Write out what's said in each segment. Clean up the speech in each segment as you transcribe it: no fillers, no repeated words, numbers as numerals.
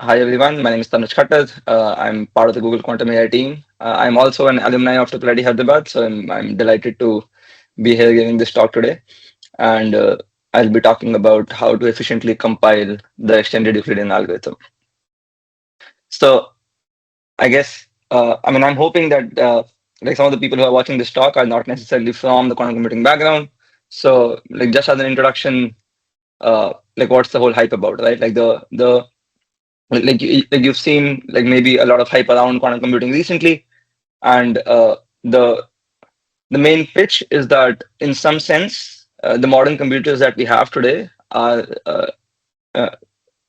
Hi everyone, my name is Tanuj Khattar. I'm part of the Google Quantum AI team. I'm also an alumni of IIIT Hyderabad, so I'm delighted to be here giving this talk today. And I'll be talking about how to efficiently compile the extended Euclidean algorithm. So I guess, I'm hoping that like some of the people who are watching this talk are not necessarily from the quantum computing background. So like just as an introduction, like what's the whole hype about, right? Like you've seen like maybe a lot of hype around quantum computing recently, and the main pitch is that in some sense the modern computers that we have today are uh,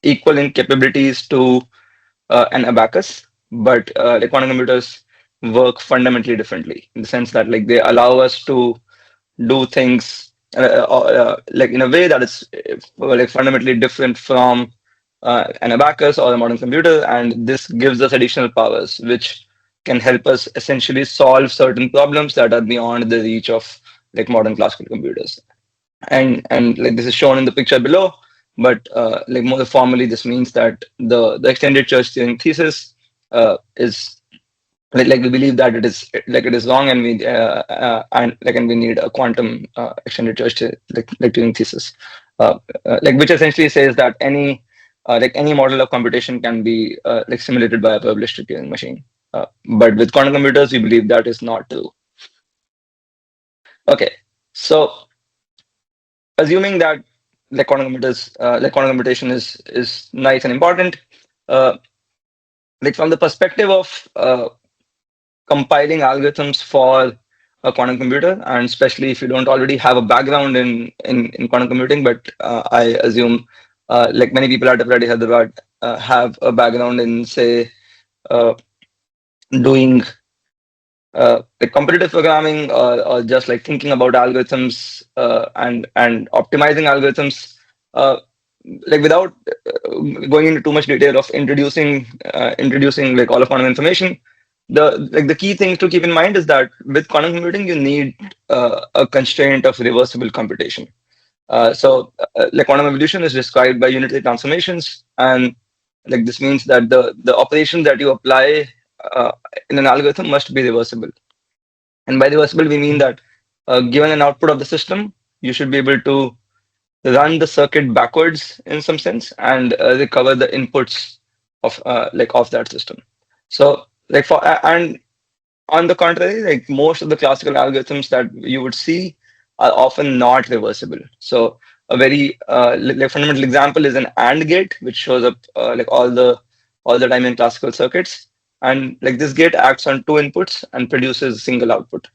equal in capabilities to an abacus, but the quantum computers work fundamentally differently in the sense that like they allow us to do things like in a way that is like fundamentally different from an abacus or a modern computer, and this gives us additional powers which can help us essentially solve certain problems that are beyond the reach of like modern classical computers. And like this is shown in the picture below, but like more formally, this means that the extended church theory thesis is like we believe that it is wrong, and we need a quantum extended church like turing thesis, like which essentially says that any model of computation can be like simulated by a probabilistic Turing machine, but with quantum computers we believe that is not true. Okay, so assuming that like quantum computation is nice and important, uh, like from the perspective of compiling algorithms for a quantum computer, and especially if you don't already have a background in quantum computing, but I assume like many people at already Hyderabad have a background in say uh, doing like competitive programming, or just like thinking about algorithms and optimizing algorithms, uh, like without going into too much detail of introducing like all of quantum information. The key thing to keep in mind is that with quantum computing you need a constraint of reversible computation. Like quantum evolution is described by unitary transformations, and like this means that the operation that you apply uh, in an algorithm must be reversible. And by reversible, we mean that given an output of the system, you should be able to run the circuit backwards in some sense and recover the inputs of that system. So like for and on the contrary, like most of the classical algorithms that you would see are often not reversible. So a very like fundamental example is an AND gate, which shows up like all the time in classical circuits. And like this gate acts on two inputs and produces a single output.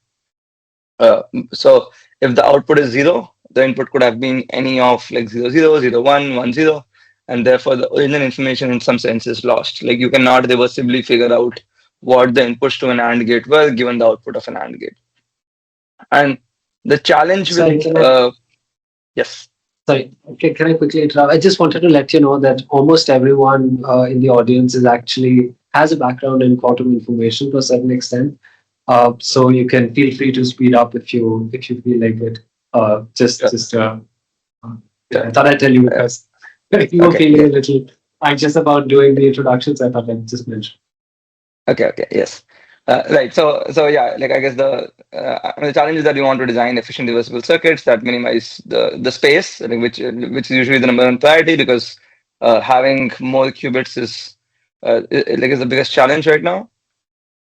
So if the output is zero, the input could have been any of like 00, 01, 10, and therefore the original information in some sense is lost. Like you cannot reversibly figure out what the inputs to an AND gate were given the output of an AND gate. And the challenge with Sorry, can I yes, sorry, can I quickly interrupt? I just wanted to let you know that almost everyone in the audience is actually has a background in quantum information to a certain extent. So you can feel free to speed up if you feel like it. yeah, Yeah, yeah, I thought I'd tell you uh, because if you were okay, feeling yeah. a little anxious about doing the introductions, I thought I'd just mention. Okay, okay, yes. Right. So yeah, like I guess the challenge is that you want to design efficient reversible circuits that minimize the space, like which is usually the number one priority because having more qubits is the biggest challenge right now,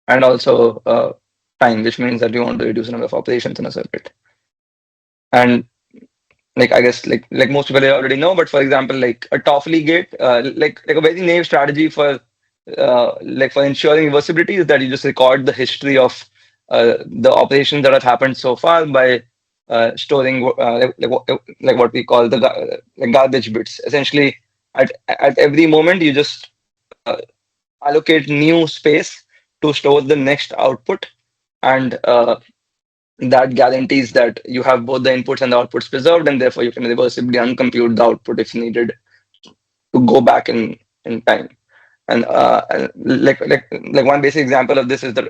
and also time, which means that you want to reduce the number of operations in a circuit. And like I guess like most people already know, but for example, like a Toffoli gate, like a very naive strategy for like for ensuring reversibility is that you just record the history of the operations that have happened so far by storing like what we call the like garbage bits. Essentially, at every moment you just allocate new space to store the next output, and that guarantees that you have both the inputs and the outputs preserved, and therefore you can reversibly uncompute the output if needed to go back in time. And like one basic example of this is the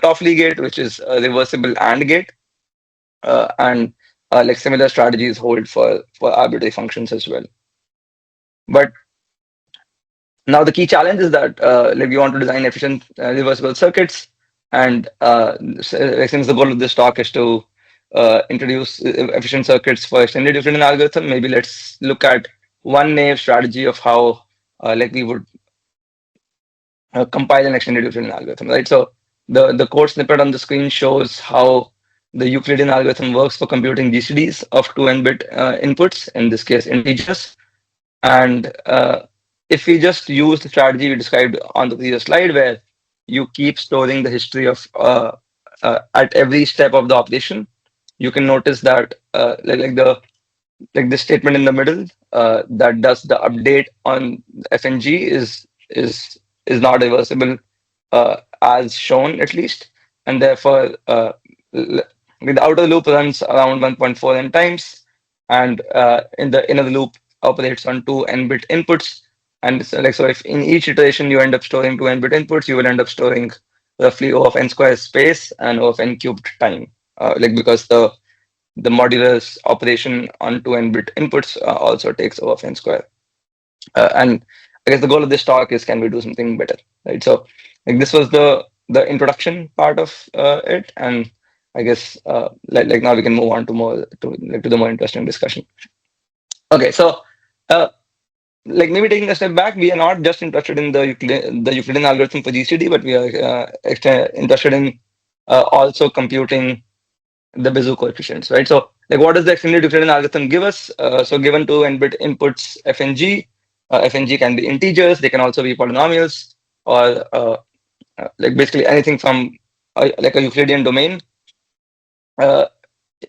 Toffoli gate, which is a reversible AND gate, and like similar strategies hold for arbitrary functions as well. But Now the key challenge is that like we want to design efficient reversible circuits, and since the goal of this talk is to introduce efficient circuits for extended Euclidean algorithm, maybe let's look at one naive strategy of how like we would compile an extended Euclidean algorithm, right? So the code snippet on the screen shows how the Euclidean algorithm works for computing GCDs of 2n-bit inputs, in this case integers. And if we just use the strategy we described on the previous slide, where you keep storing the history of at every step of the operation, you can notice that like this statement in the middle that does the update on FNG is not reversible as shown at least, and therefore the outer loop runs around 1.4 n times, and in the inner loop operates on two n-bit inputs. And so if in each iteration you end up storing two n-bit inputs, you will end up storing roughly O of n square space and O of n cubed time, because the modular operation on two n-bit inputs also takes O of n square. And I guess the goal of this talk is, can we do something better, right? So like this was the introduction part of it, and I guess like now we can move on to more to the more interesting discussion. Okay, so uh, like maybe taking a step back, we are not just interested in the Euclidean algorithm for GCD, but we are interested in also computing the Bézout coefficients, right? So, like, what does the extended Euclidean algorithm give us? So, given two n-bit inputs FNG, FNG can be integers, they can also be polynomials, or like basically anything from like a Euclidean domain. Uh,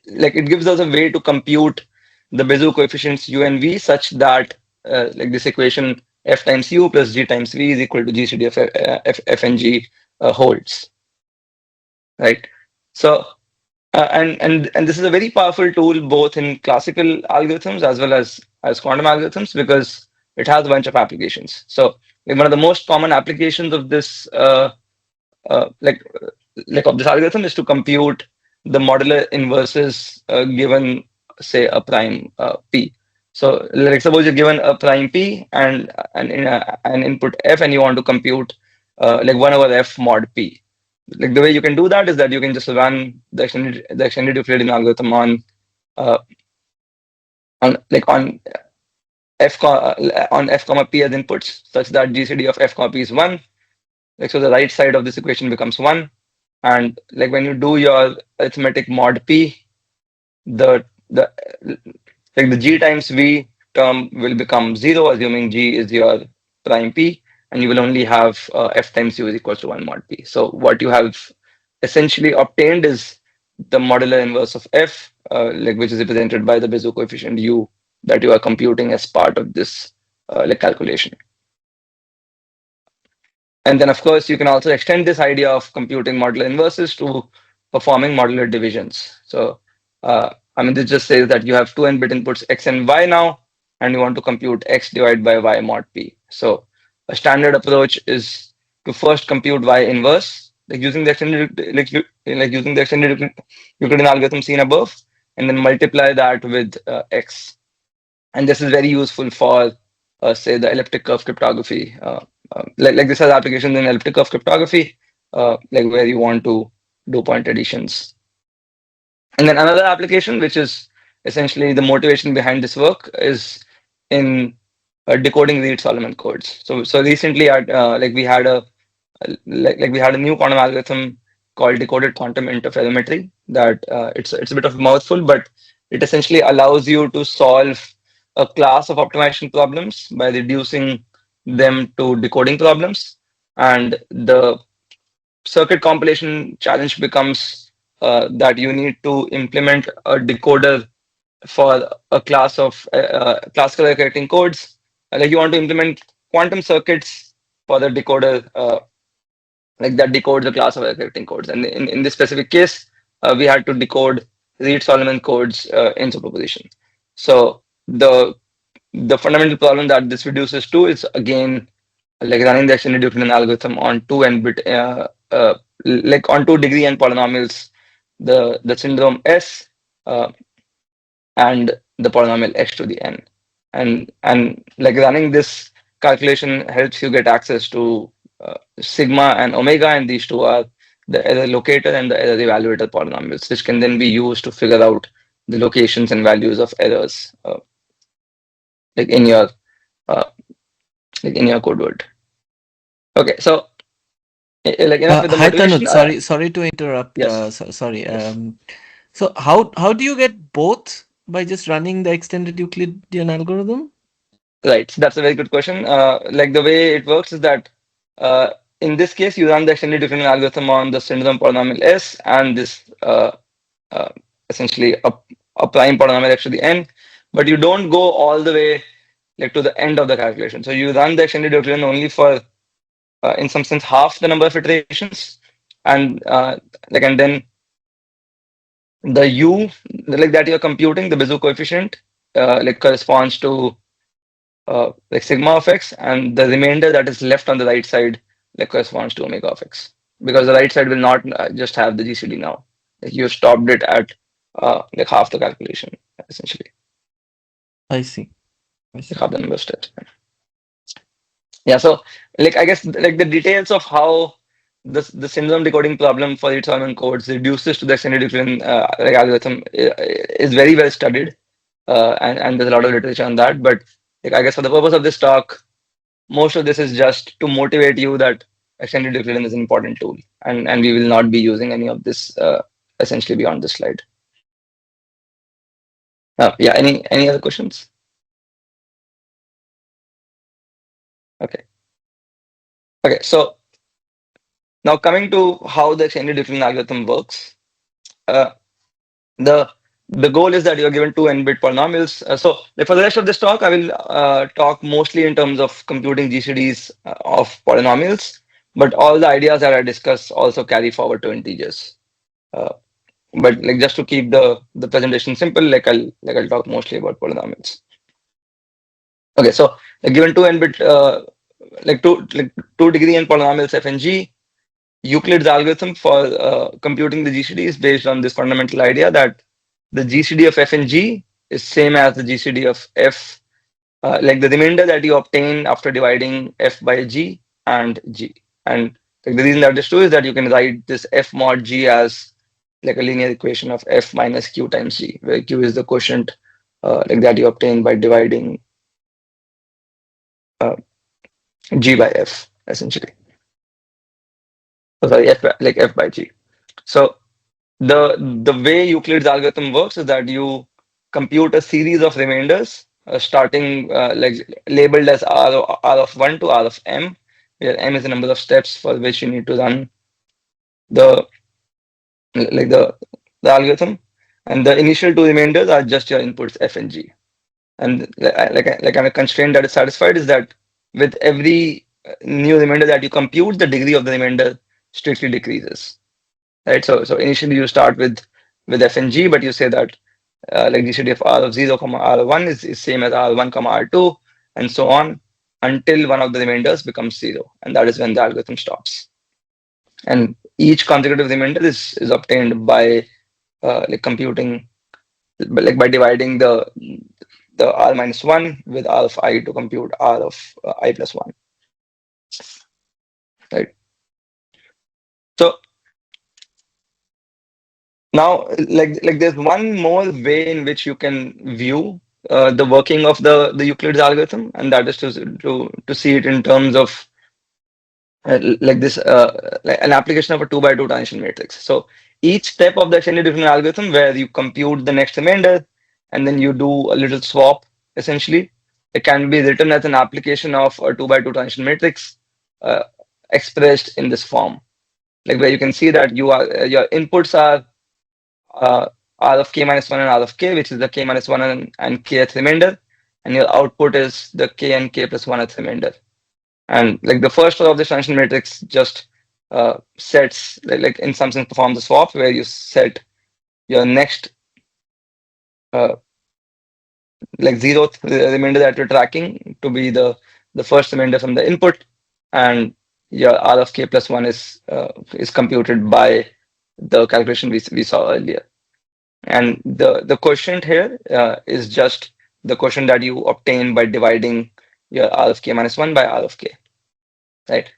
like it gives us a way to compute the Bézout coefficients u and v such that like this equation f times u plus g times v is equal to GCD of FNG holds, right? So and this is a very powerful tool both in classical algorithms as well as quantum algorithms, because it has a bunch of applications. So like, one of the most common applications of this uh, like of this algorithm is to compute the modular inverses given say a prime p. So like suppose you're given a prime p and an input f, and you want to compute like 1 over f mod p. Like the way you can do that is that you can just run the extended Euclidean algorithm uh, on on f comma p as inputs, such that GCD of f comma p is 1. Like so the right side of this equation becomes 1, and like when you do your arithmetic mod p, the like the g times v term will become 0, assuming g is your prime p, and you will only have f times u is equals to 1 mod p. So what you have essentially obtained is the modular inverse of f, like which is represented by the Bézout coefficient u that you are computing as part of this like calculation. And then, of course, you can also extend this idea of computing modular inverses to performing modular divisions. So, I mean, this just says that you have two n-bit inputs x and y now, and you want to compute x divided by y mod p. So, a standard approach is to first compute y inverse, like using the extended like using the extended Euclidean algorithm seen above, and then multiply that with x. And this is very useful for, say, the elliptic curve cryptography. Like this has applications in elliptic curve cryptography, like where you want to do point additions. And then another application, which is essentially the motivation behind this work, is in decoding Reed-Solomon codes. So recently, at like we had a like we had a new quantum algorithm called Decoded Quantum Interferometry. That it's a bit of a mouthful, but it essentially allows you to solve a class of optimization problems by reducing them to decoding problems. And the circuit compilation challenge becomes that you need to implement a decoder for a class of classical correcting codes. Like you want to implement quantum circuits for the decoder, like that decodes a class of correcting codes. And in this specific case, we had to decode Reed-Solomon codes in superposition. So the fundamental problem that this reduces to is again like running the extended Euclidean algorithm on two n-bit like on 2 degree n polynomials, the syndrome S and the polynomial x to the n, and like running this calculation helps you get access to sigma and omega, and these two are the error locator and the error evaluator polynomials, which can then be used to figure out the locations and values of errors, like in your uh, code word. Okay, so like enough with the Hi motivation. Tanuj, sorry to interrupt. Yes, Sorry. yes. So how do you get both by just running the extended Euclidean algorithm? Right. So that's a very good question. Like the way it works is that uh, in this case, you run the extended differential algorithm on the syndrome polynomial S and this uh, essentially a prime polynomial x to the n, but you don't go all the way like to the end of the calculation. So you run the extended Euclidean only for in some sense half the number of iterations, and like and then the u like that you're computing the Bézout coefficient like corresponds to like sigma of x, and the remainder that is left on the right side like corresponds to omega of x, because the right side will not just have the GCD now. Like you stopped it at like half the calculation essentially, I see. I like see. half the number of steps. Yeah, so like I guess like the details of how the syndrome decoding problem for its Solomon codes reduces to the extended Euclidean like algorithm is very well studied, and there's a lot of literature on that. But like I guess for the purpose of this talk, most of this is just to motivate you that extended Euclidean is an important tool, and we will not be using any of this essentially beyond this slide. Yeah, any other questions? Okay, okay. So now coming to how the extended Euclidean algorithm works, uh, the the goal is that you are given two n-bit polynomials. So like for the rest of this talk, I will talk mostly in terms of computing GCDs of polynomials, but all the ideas that I discuss also carry forward to integers. Uh, but like just to keep the presentation simple, I'll talk mostly about polynomials. Okay, so given two n-bit two degree n polynomials f and g, Euclid's algorithm for computing the GCD is based on this fundamental idea that the GCD of f and g is same as the GCD of f, like the remainder that you obtain after dividing f by g and g. And like, the reason that is true is that you can write this f mod g as like a linear equation of f minus q times g, where q is the quotient like that you obtain by dividing uh, g by f, essentially. Oh, sorry, like f by g. So the way Euclid's algorithm works is that you compute a series of remainders starting like labeled as r of 1 to r of m, where m is the number of steps for which you need to run the like the algorithm, and the initial two remainders are just your inputs f and g. And a constraint that is satisfied is that with every new remainder that you compute, the degree of the remainder strictly decreases. Right. So initially you start with f and g, but you say that like GCD of r of 0 comma r of 1 is same as r1 comma r2, and so on until one of the remainders becomes 0, and that is when the algorithm stops. And each consecutive remainder is obtained by like computing like by dividing the r minus 1 with r of I to compute r of I plus 1. Right. So now like there's one more way in which you can view the working of the Euclid's algorithm, and that is to see it in terms of like this like an application of a 2 by 2 tangential matrix. So each step of the extended differential algorithm where you compute the next remainder and then you do a little swap, essentially it can be written as an application of a 2 by 2 tangential matrix uh, expressed in this form, like where you can see that your inputs are r of k minus 1 and r of k, which is the k minus 1 and kth remainder, and your output is the k and k plus 1th remainder. And like the first row of this transition matrix just sets like in some sense performs a swap where you set your next uh, like zeroth remainder that you're tracking to be the first remainder from the input, and your r of k plus 1 is computed by the calculation we saw earlier. And the quotient here is just the quotient that you obtain by dividing your R of k minus 1 by R of k, right?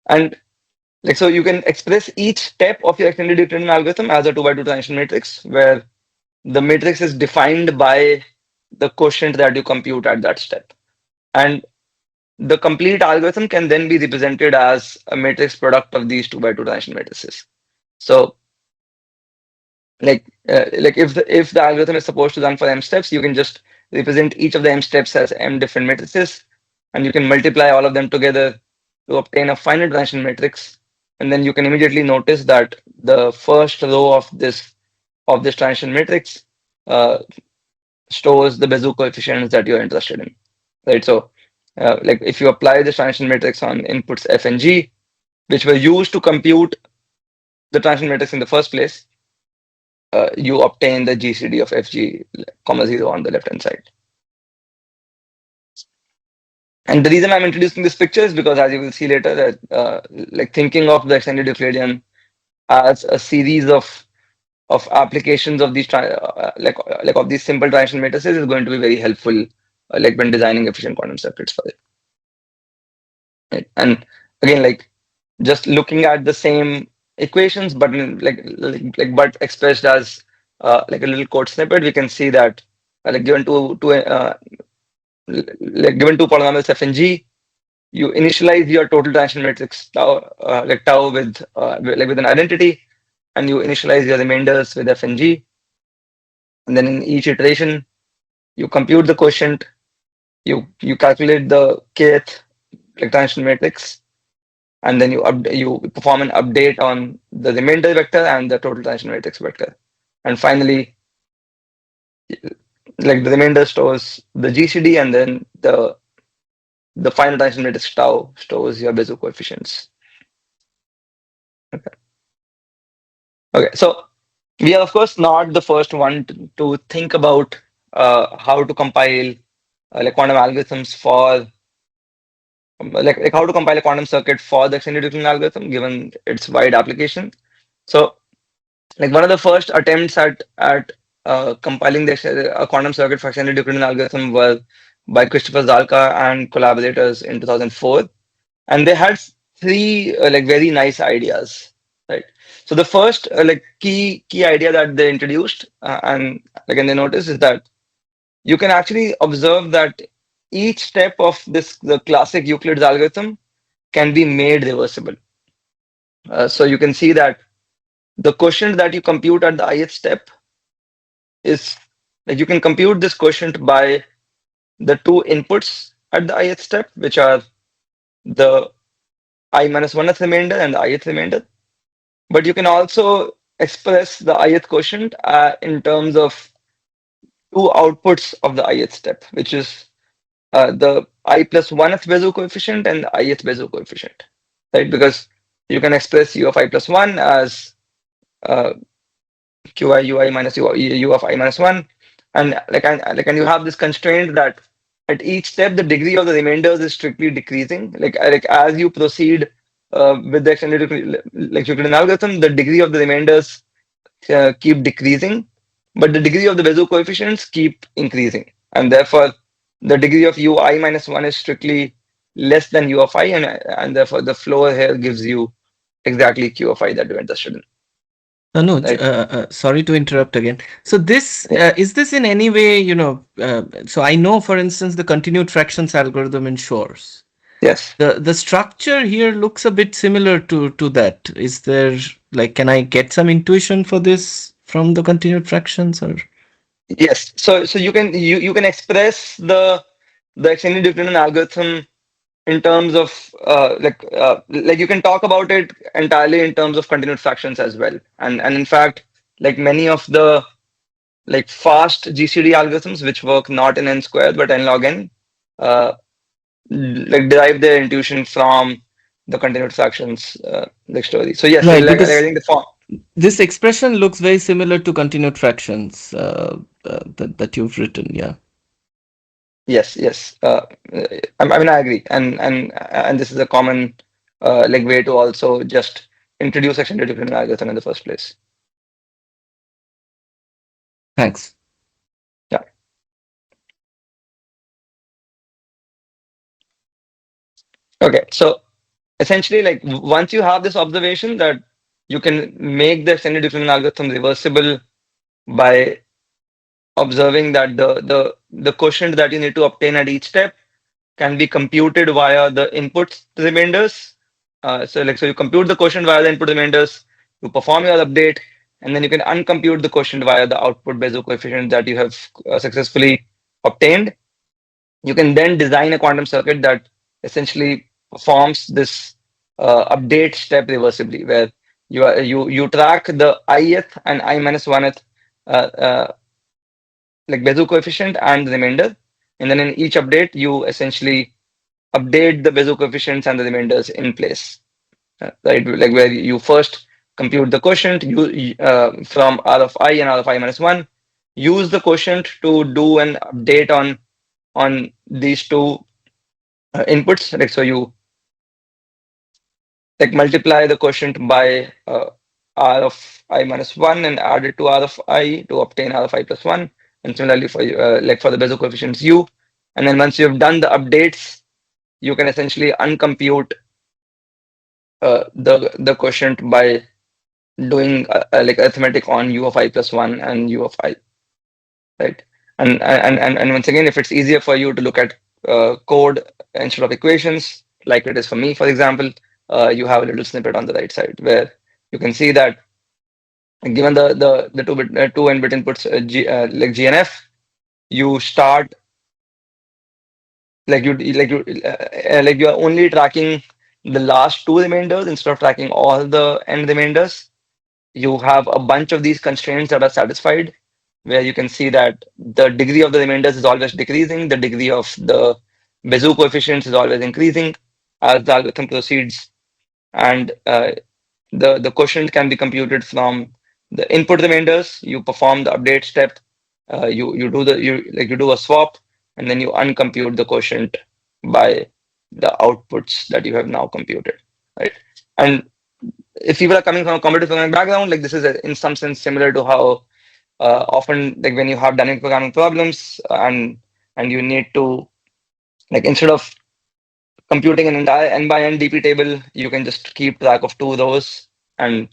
And like so you can express each step of your extended Euclidean algorithm as a 2 by 2 transition matrix, where the matrix is defined by the quotient that you compute at that step. And the complete algorithm can then be represented as a matrix product of these 2 by 2 transition matrices. So like if the algorithm is supposed to run for m steps, you can just represent each of the m steps as m different matrices, and you can multiply all of them together to obtain a finite transition matrix. And then you can immediately notice that the first row of this transition matrix uh, stores the Bézout coefficients that you're interested in, right? So like if you apply this transition matrix on inputs f and g, which were used to compute the transition matrix in the first place, you obtain the GCD of fg comma 0 on the left hand side. And the reason I'm introducing this picture is because, as you will see later, that like thinking of the extended Euclidean as a series of applications of these like of these simple transition matrices is going to be very helpful, like when designing efficient quantum circuits for it. Right? And again, like just looking at the same equations, but but expressed as like a little code snippet, we can see that like given two polynomials f and g, you initialize your total transition matrix tau like tau with an identity, and you initialize your remainders with f and g, and then in each iteration you compute the quotient, you calculate the kth like transition matrix, and then you perform an update on the remainder vector and the total transition matrix vector, and finally like the remainder stores the GCD, and then the final transition matrix tau stores your Bézout coefficients. Okay, so we are of course not the first one to think about how to compile like quantum algorithms for like how to compile a quantum circuit for the extended Euclidean algorithm given its wide application. So like one of the first attempts at compiling a quantum circuit for extended Euclidean algorithm was by Christopher Zalka and collaborators in 2004, and they had three like very nice ideas, right? So the first like key idea that they introduced and again they noticed is that you can actually observe that each step of the classic Euclid's algorithm can be made reversible. So you can see that the quotient that you compute at the ith step is like you can compute this quotient by the two inputs at the ith step, which are the I minus 1th remainder and the ith remainder. But you can also express the ith quotient in terms of two outputs of the ith step, which is the I plus 1th Bézout coefficient and the ith Bézout coefficient, right? Because you can express u of I plus 1 as uh, qi ui minus u of I minus 1, and you have this constraint that at each step the degree of the remainders is strictly decreasing. Like as you proceed with the extended Euclidean algorithm, the degree of the remainders keep decreasing, but the degree of the Bézout coefficients keep increasing, and therefore the degree of ui minus 1 is strictly less than u of I, and therefore the floor here gives you exactly q of I that you're interested in, Anuj, right? sorry to interrupt again. So this Yeah. is this in any way, so I know, for instance, the continued fractions algorithm in Shor's. Yes. The structure here looks a bit similar to that. Is there like can I get some intuition for this from the continued fractions or? Yes. So you can express the extended Euclidean algorithm in terms of like you can talk about it entirely in terms of continued fractions as well. And in fact, like many of the like fast GCD algorithms which work not in n squared but n log n, uh, like derive their intuition from the continued fractions like story. So yes, Right, I because think the form. this expression looks very similar to continued fractions that you've written. Yeah. Yes, yes. I mean, I agree, and this is a common like way to also just introduce extended Euclidean algorithm in the first place. Thanks. Yeah. Okay, so essentially, like once you have this observation that you can make the extended Euclidean algorithm reversible by observing that the quotient that you need to obtain at each step can be computed via the inputs remainders. So you compute the quotient via the input remainders, you perform your update, and then you can uncompute the quotient via the output Bézout coefficient that you have successfully obtained. You can then design a quantum circuit that essentially performs this update step reversibly, where you track the ith and I minus one th like Bézout coefficient and the remainder, and then in each update you essentially update the Bézout coefficients and the remainders in place, right? Like where you first compute the quotient you from R of I and R of I minus one, use the quotient to do an update on these two inputs. Like so you like multiply the quotient by R of I minus one and add it to R of I to obtain R of I plus one, and similarly for like for the Bézout coefficients U, and then once you've done the updates, you can essentially uncompute the quotient by doing like arithmetic on U of I plus one and U of I, right? And once again, if it's easier for you to look at code instead of equations, like it is for me, for example, you have a little snippet on the right side where you can see that given the two n bit inputs like G and F, you start like you are only tracking the last two remainders instead of tracking all the n remainders. You have a bunch of these constraints that are satisfied, where you can see that the degree of the remainders is always decreasing, the degree of the Bézout coefficients is always increasing as the algorithm proceeds, and the quotient can be computed from the input remainders. You perform the update step, you do a swap, and then you uncompute the quotient by the outputs that you have now computed, right? And if people are coming from a competitive programming background, like this is in some sense similar to how often like when you have dynamic programming problems and you need to like instead of computing an entire n by n DP table, you can just keep track of two rows and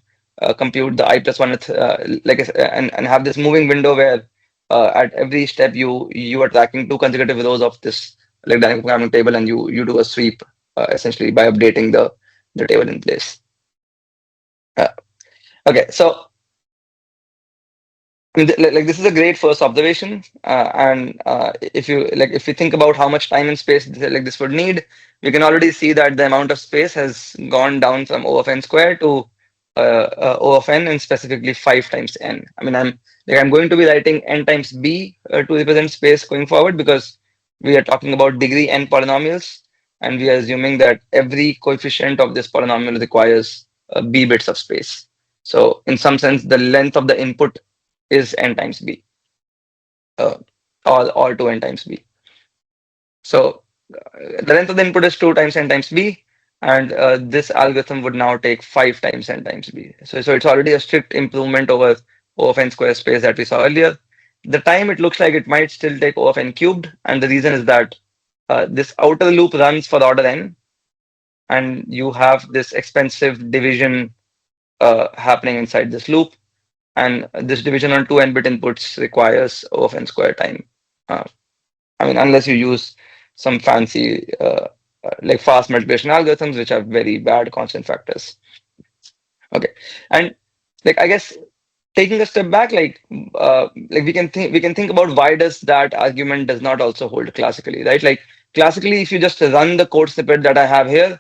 compute the I plus one and have this moving window where at every step you are tracking two consecutive rows of this like dynamic programming table, and you do a sweep essentially by updating the table in place. Uh, okay, so I mean, like this is a great first observation, and if you think about how much time and space like this would need, we can already see that the amount of space has gone down from O of n squared to O of n, and specifically 5 times n. I mean, I'm going to be writing n times b to represent space going forward because we are talking about degree n polynomials, and we are assuming that every coefficient of this polynomial requires b bits of space. So in some sense, the length of the input is n times b, uh, or 2n times b. So the length of the input is 2 times n times b, and this algorithm would now take 5 times n times b. So it's already a strict improvement over O of n square space that we saw earlier. The time it looks like it might still take O of n cubed, and the reason is that this outer loop runs for order n, and you have this expensive division happening inside this loop. And this division on two n-bit inputs requires O of n square time. Uh, I mean, unless you use some fancy like fast multiplication algorithms, which have very bad constant factors. Okay, and like I guess taking a step back, like we can think about why does that argument does not also hold classically, right? Like classically, if you just run the code snippet that I have here,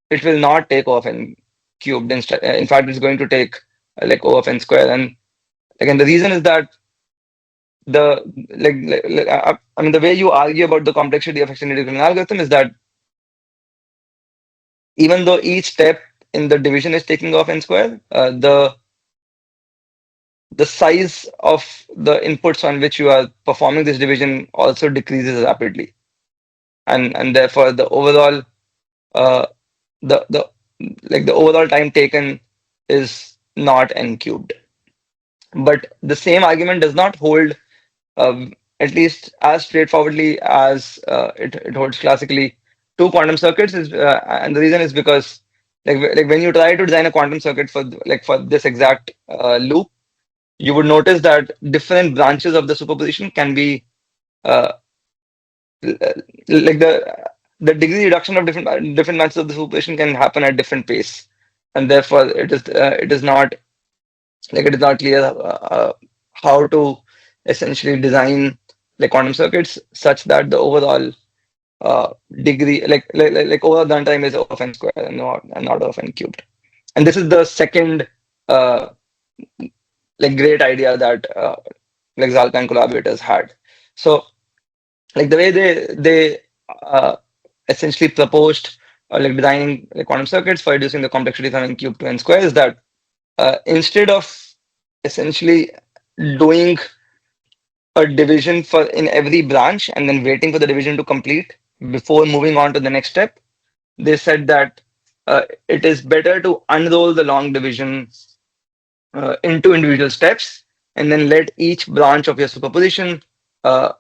it will not take O of n cubed. Instead, in fact, it's going to take like O of n square. And again, the reason is that I mean the way you argue about the complexity of extended Euclidean algorithm is that even though each step in the division is taking off n square, the size of the inputs on which you are performing this division also decreases rapidly, and therefore the overall uh, the like the overall time taken is not n cubed. But the same argument does not hold at least as straightforwardly as it holds classically two quantum circuits is, and the reason is because like when you try to design a quantum circuit for for this exact loop, you would notice that different branches of the superposition can be uh, like the degree reduction of different branches of the superposition can happen at different pace, and therefore it is not it is not clear how to essentially design quantum circuits such that the overall degree overall runtime is of n squared and not of n cubed. And this is the second uh, great idea that Zalka and collaborators had. So the way they uh, essentially proposed designing quantum circuits for reducing the complexity from n cubed to n squared is that instead of essentially doing a division for in every branch and then waiting for the division to complete before moving on to the next step, they said that it is better to unroll the long division into individual steps and then let each branch of your superposition uh,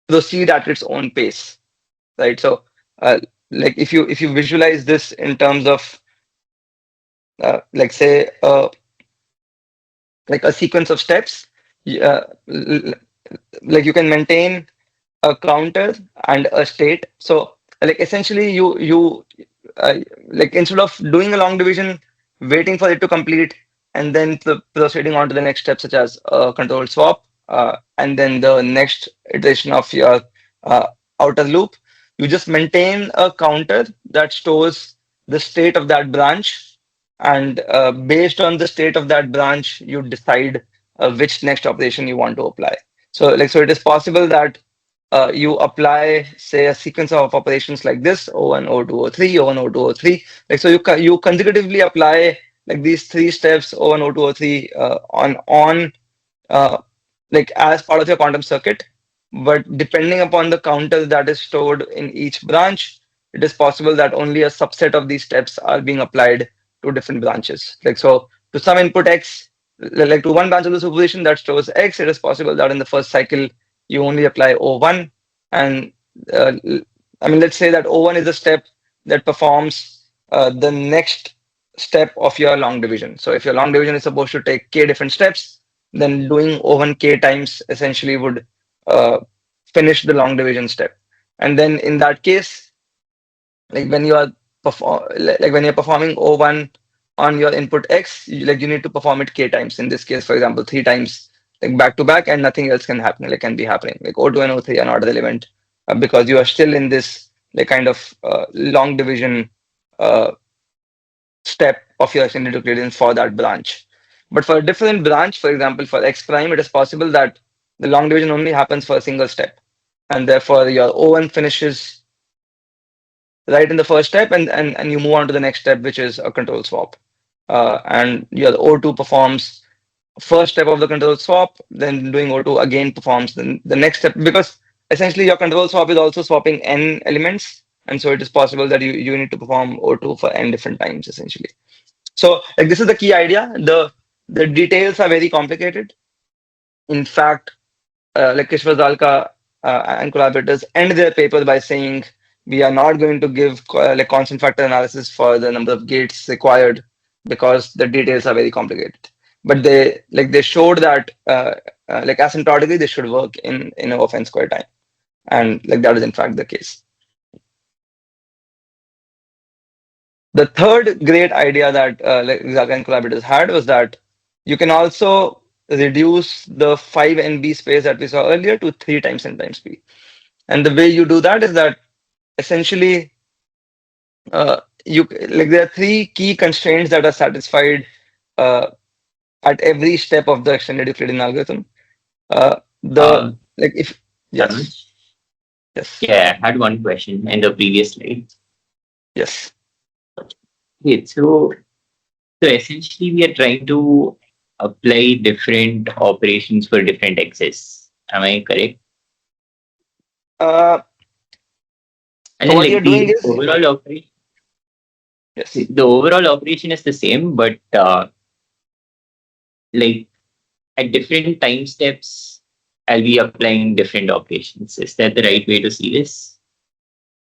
proceed at its own pace, right? So if you visualize this in terms of say a sequence of steps, uh, you can maintain a counter and a state. So essentially you instead of doing a long division, waiting for it to complete, and then proceeding on to the next step, such as a control swap, and then the next iteration of your uh, outer loop, you just maintain a counter that stores the state of that branch, and based on the state of that branch, you decide which next operation you want to apply. So so it is possible that you apply, say, a sequence of operations like this: O1, O2, O3, O1, O2, O3. So you consecutively apply these three steps: O1, O2, O3 on uh, as part of your quantum circuit. But depending upon the counter that is stored in each branch, it is possible that only a subset of these steps are being applied to different branches. So to some input X, to one branch of the superposition that stores X, it is possible that in the first cycle you only apply O1. And uh, let's say that O1 is a step that performs the next step of your long division. So if your long division is supposed to take k different steps, then doing O1k times essentially would uh, finish the long division step. And then in that case, when you are when you're performing O1 on your input X, you need to perform it k times. In this case, for example, 3 times back to back, and nothing else can happen. Can be happening. O2 and O3 are not relevant because you are still in this kind of long division uh, step of your extended Euclidean for that branch. But for a different branch, for example, for X prime, it is possible that the long division only happens for a single step, and therefore your O1 finishes right in the first step, and you move on to the next step, which is a control swap. And your O2 performs first step of the control swap, then doing O2 again performs the next step, because essentially your control swap is also swapping n elements, and so it is possible that you need to perform O2 for n different times essentially. So this is the key idea. The details are very complicated. In fact, Kishore Zalka and collaborators end their paper by saying we are not going to give constant factor analysis for the number of gates required because the details are very complicated. But they showed that asymptotically they should work in of n square time, and that is in fact the case. The third great idea that Zalka and collaborators had was that you can also reduce the 5nb space that we saw earlier to 3 times n times b. And the way you do that is that essentially you there are three key constraints that are satisfied at every step of the extended Euclidean algorithm. The Um, if yes, Tanuj? yes, Yeah, I had one question in the previous slide. yes. Okay, so essentially we are trying to apply different operations for different x's. Am I correct? Uh, And so then what you're like doing the is overall operation, yes. the overall operation is the same, but like at different time steps, I'll be applying different operations. Is that the right way to see this?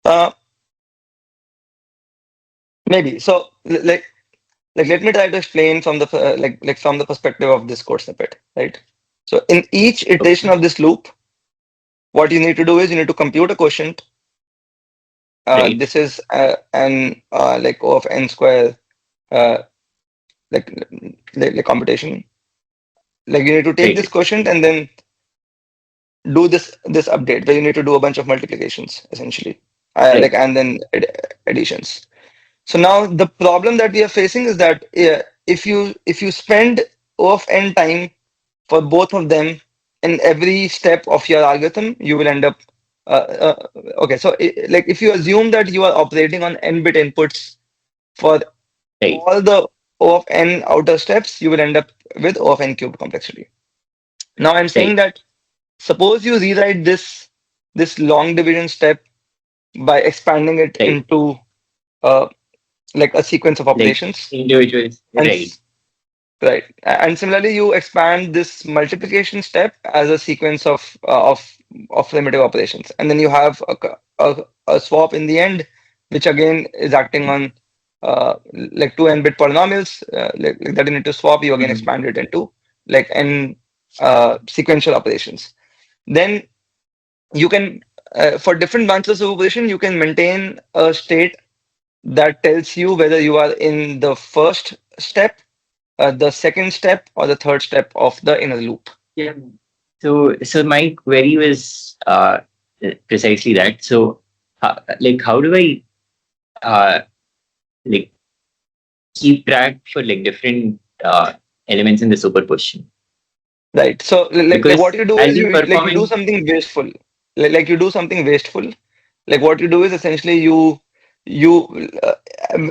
Uh, maybe. So let me try to explain from the from the perspective of this code snippet, right? So in each iteration Okay. of this loop, what you need to do is you need to compute a quotient. Right. This is an O of n square uh, like computation. Like you need to take this Right. quotient and then do this update where you need to do a bunch of multiplications essentially, Right. and then additions. So now the problem that we are facing is that if you spend O of n time for both of them in every step of your algorithm, you will end up. Okay, so like if you assume that you are operating on n-bit inputs for Right. all the O of n outer steps, you will end up with O of n cubed complexity. Now I'm saying Right. that suppose you rewrite this long division step by expanding it Right. into uh, like a sequence of Like operations, individuals. and Right. right, and similarly you expand this multiplication step as a sequence of primitive operations, and then you have a swap in the end, which again is acting on like two n-bit polynomials like that you need to swap. You again Mhm. expand it into like n sequential operations. Then you can for different branches of operation you can maintain a state that tells you whether you are in the first step, the second step, or the third step of the inner loop. Yeah. So my query was precisely that. So, how do I uh, like keep track for like different elements in the superposition? Right. So like what Because you do I'll is be you do performing. something wasteful. You do something wasteful. Like what you do is essentially you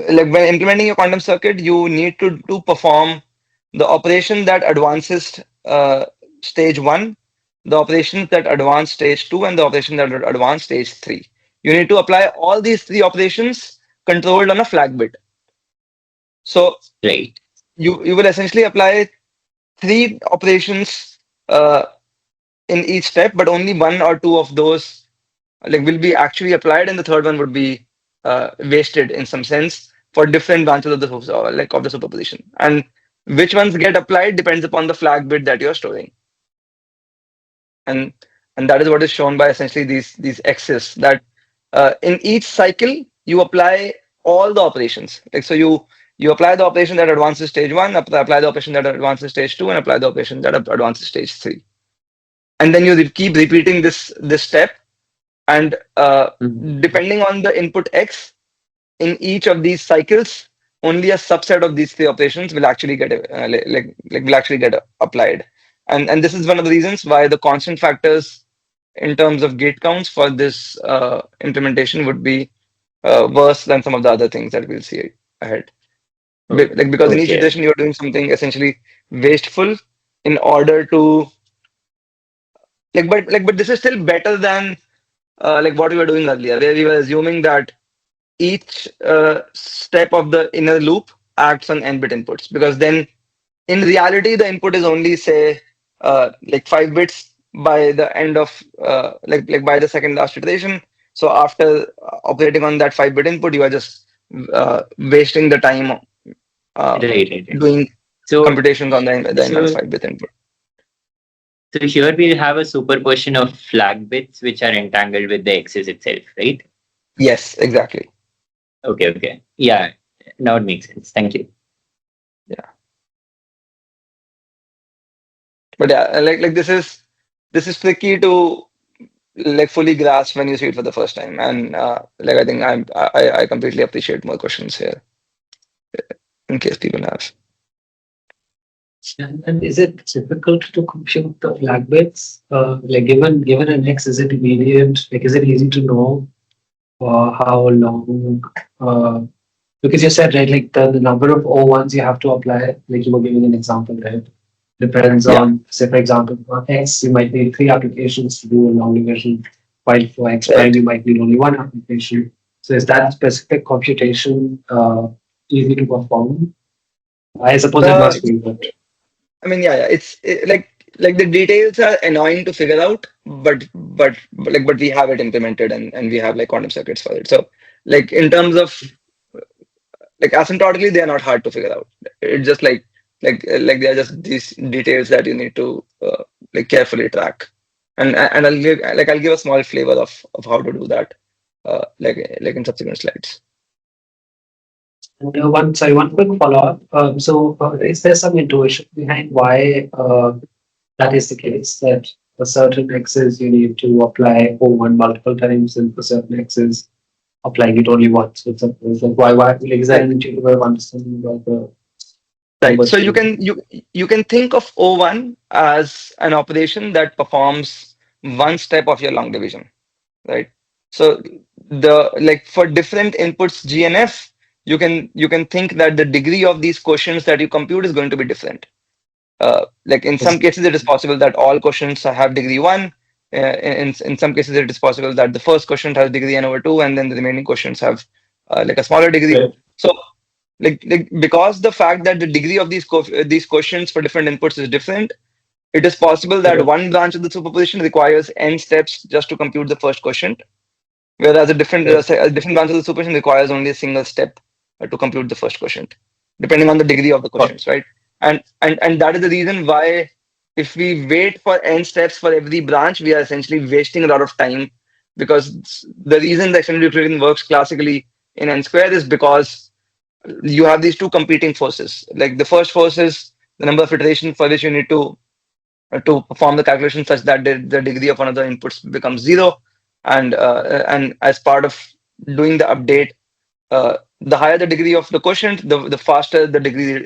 like when implementing your quantum circuit, you need to perform the operation that advances stage one, the operations that advance stage two, and the operation that advance stage three. You need to apply all these three operations controlled on a flag bit. So Right. you will essentially apply three operations in each step, but only one or two of those will be actually applied, and the third one would be wasted in some sense for different branches of the of the superposition. And which ones get applied depends upon the flag bit that you're storing, and that is what is shown by essentially these x's that in each cycle you apply all the operations. Like so you apply the operation that advances stage one, apply the operation that advances stage two, and apply the operation that advances stage three, and then you keep repeating this step. And Mhm. depending on the input x in each of these cycles, only a subset of these three operations will actually get will actually get applied. And this is one of the reasons why the constant factors in terms of gate counts for this implementation would be worse than some of the other things that we'll see ahead. Oh, Because in each okay. iteration you're doing something essentially wasteful in order to but this is still better than what we were doing earlier, where we were assuming that each step of the inner loop acts on n-bit inputs, because then in reality the input is only say 5 bits by the end of by the second last iteration. So after operating on that 5-bit input, you are just wasting the time uh, Right. Right. Right. doing So computations on the n minus so 5-bit input. so here we'll have a superposition of flag bits which are entangled with the axis itself, right? Yes, exactly. Okay. Okay. Yeah. Now it makes sense. Thank you. Yeah, but yeah, this is tricky to fully grasp when you see it for the first time, and I think I completely appreciate more questions here in case people have. And is it difficult to compute the flag bits? Like given an x, is it immediate? Like is it easy to know how long? Because you said right, like the number of O1s you have to apply. Like you were giving an example, right? Depends Yeah, on, say for example, for x, you might need three applications to do a long division, while for x prime right. you might need only one application. So is that specific computation easy to perform? I suppose it Uh, must be, but I mean, yeah, like the details are annoying to figure out, but we have it implemented, and we have quantum circuits for it. So in terms of like asymptotically, they are not hard to figure out. It's just like they are just these details that you need to like carefully track. And I'll give a small flavor of how to do that, like in subsequent slides. And one quick follow-up. Is there some intuition behind why that is the case? That for certain x's you need to apply O1 multiple times, and for certain x's applying it only once. It's like why like, is there an intuitive way of understanding about the Right. number So you two? can you can think of O1 as an operation that performs one step of your long division, right? So the like for different inputs G and F, you can think that the degree of these quotients that you compute is going to be different. Like in some Yes. cases, it is possible that all quotients have degree one. In some cases, it is possible that the first quotient has degree n over two, and then the remaining quotients have like a smaller degree. Right. So like because the fact that the degree of these quotients for different inputs is different, it is possible that Okay. one branch of the superposition requires n steps just to compute the first quotient, whereas Okay. a different branch of the superposition requires only a single step to compute the first quotient, depending on the degree of the Got it. quotients, right? And that is the reason why if we wait for n steps for every branch, we are essentially wasting a lot of time, because the reason the extended Euclidean works classically in n squared is because you have these two competing forces. Like the first force is the number of iterations for which you need to perform the calculation such that the degree of one of the inputs becomes zero, and as part of doing the update, the higher the degree of the quotient, the faster the degree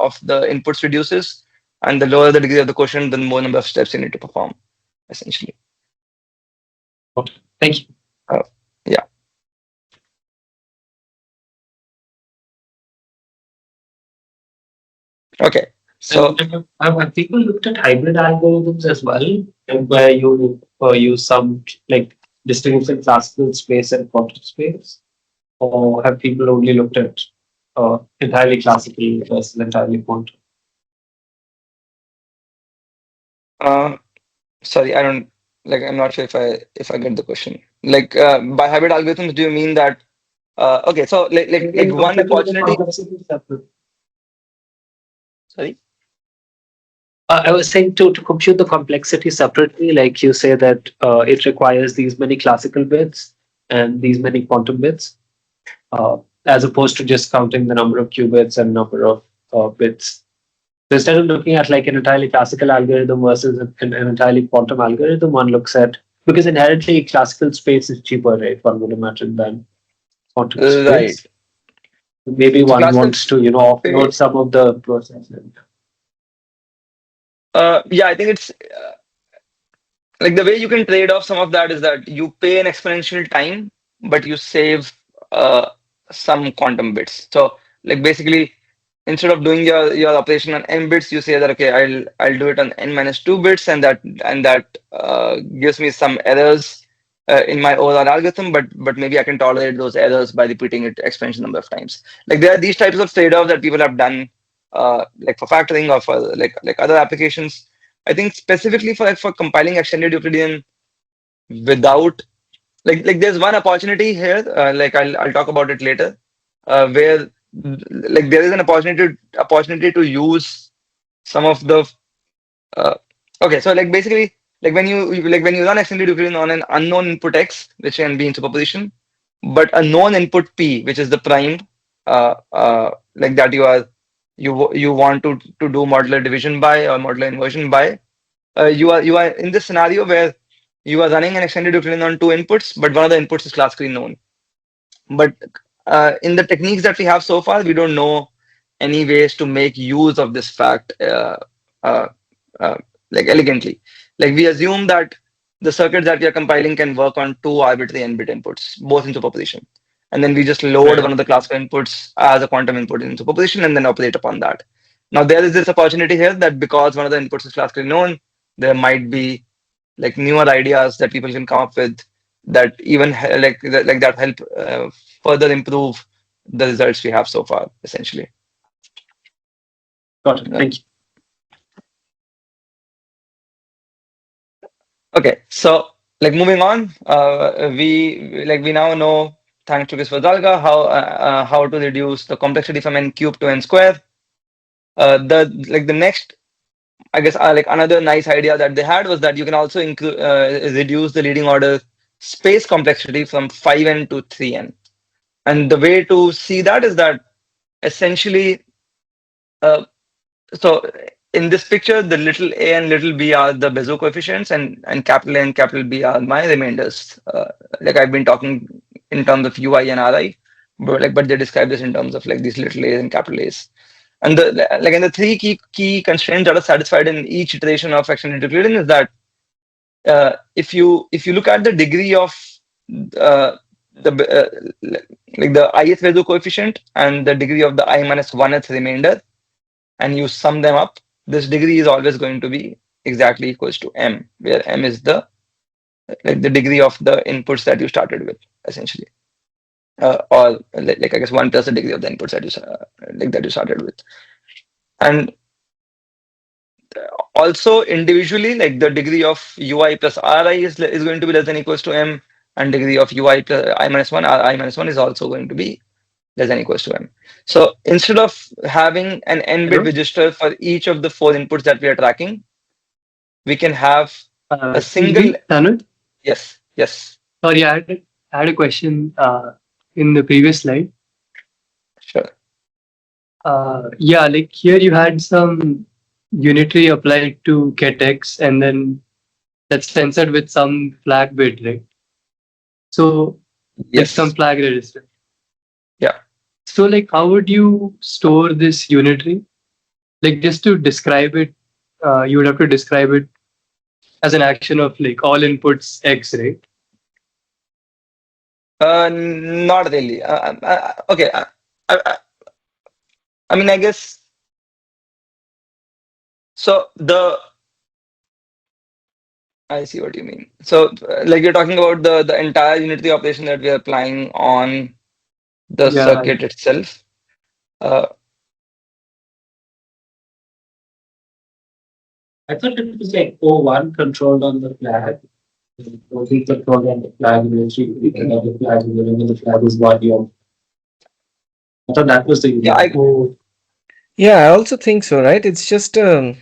of the inputs reduces, and the lower the degree of the quotient, the more number of steps you need to perform, essentially. Got it. Thank you. Uh, yeah. Okay. So Have people looked at hybrid algorithms as well, where you use some like distinguishing classical space and quantum space, or have people only looked at entirely classical versus entirely quantum? uh, sorry, I don't like. I'm not sure if I get the question. Like by hybrid algorithms, do you mean that? Okay, so like Maybe one computing the opportunity. complexity separate. Sorry. I was saying to compute the complexity separately, like you say that it requires these many classical bits and these many quantum bits, uh, as opposed to just counting the number of qubits and number of bits. So instead of looking at like an entirely classical algorithm versus an entirely quantum algorithm, one looks at, because inherently classical space is cheaper, right? One would imagine than quantum Right. space. Maybe So one classical wants to, offload space. some of the process. Yeah, I think it's like the way you can trade off some of that is that you pay an exponential time, but you save uh, some quantum bits. So like basically, instead of doing your operation on n bits, you say that okay, I'll do it on n minus 2 bits, and that gives me some errors in my overall algorithm, but maybe I can tolerate those errors by repeating it exponential number of times. Like there are these types of trade-offs that people have done, like for factoring or for like other applications. I think specifically for for compiling extended Euclidean without like there's one opportunity here, like I'll talk about it later, where like there is an opportunity to use some of the uh, okay, so like basically like when you run extended Euclidean on an unknown input x, which can be in superposition, but a known input p, which is the prime, like that you want to do modular division by or modular inversion by, you are in this scenario where you are running an extended Euclidean on two inputs, but one of the inputs is classically known. But in the techniques that we have so far, we don't know any ways to make use of this fact uh, uh, like elegantly. Like we assume that the circuits that we are compiling can work on two arbitrary n-bit inputs, both in superposition. And then we just load Right. one of the classical inputs as a quantum input in superposition and then operate upon that. Now there is this opportunity here that because one of the inputs is classically known, there might be like newer ideas that people can come up with that even like that help further improve the results we have so far, essentially. Got it. Thank you. Okay, so like moving on, we now know, thanks to Christopher Zalga, how to reduce the complexity from n cubed to n square. The next, I guess, like another nice idea that they had was that you can also reduce the leading order space complexity from 5n to 3n. And the way to see that is that essentially, so in this picture, the little a and little b are the Bézout coefficients, and capital A and capital B are my remainders. Like I've been talking in terms of ui and ri, but they describe this in terms of like these little a's and capital A's. And the three key constraints that are satisfied in each iteration of fraction Euclidean is that if you look at the degree of like the ith Bézout coefficient and the degree of the I minus 1th remainder, and you sum them up, this degree is always going to be exactly equals to m, where m is the degree of the inputs that you started with, essentially, or like I guess 1 plus the degree of the inputs that you started with. And also individually, like the degree of ui plus ri is going to be less than equals to m, and degree of ui plus I minus 1 or I minus 1 is also going to be less than equals to m. So instead of having an n-bit register for each of the 4 inputs that we are tracking, we can have a single. Tanuj? Yes. Sorry, I had a question in the previous slide. Sure. Yeah, like here you had some unitary applied to get x, and then that's censored with some flag bit, right? So Yes. some flag register. Yeah. So like, how would you store this unitary? Like just to describe it, you would have to describe it as an action of like all inputs x, right? Not really. Okay. I mean, I guess. So I see what you mean. So like you're talking about the entire unitary operation that we are applying on the circuit itself. I thought it was like O1 controlled on the flag. Only controlled on the flag unitary. We can have the flag whenever the flag is body of. I thought that was the unit. Yeah, I also think so, right? It's just a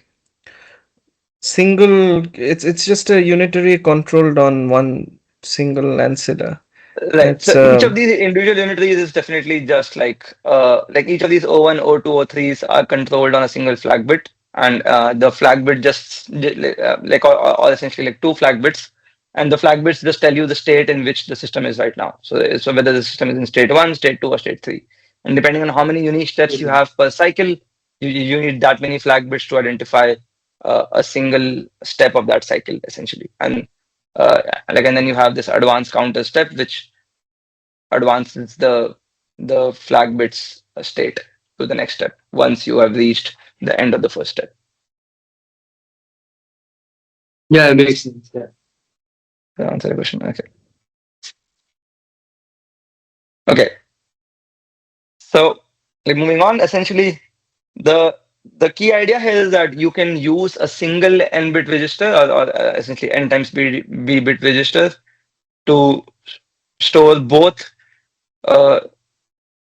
single. It's just a unitary controlled on one single ancilla. Right. It's So each of these individual unitaries is definitely just like each of these O1, O2, O3s are controlled on a single flag bit, and the flag bit just or essentially like 2 flag bits, and the flag bits just tell you the state in which the system is right now. So whether the system is in state 1, state 2, or state 3, and depending on how many unique steps you have per cycle, you need that many flag bits to identify a single step of that cycle, essentially. And and then you have this advanced counter step, which advances the flag bits state to the next step once you have reached the end of the first step. Yeah, it makes sense. Yeah. Did I answer the question? Okay. So like moving on, essentially the key idea here is that you can use a single n-bit register or essentially n times b-bit register to store both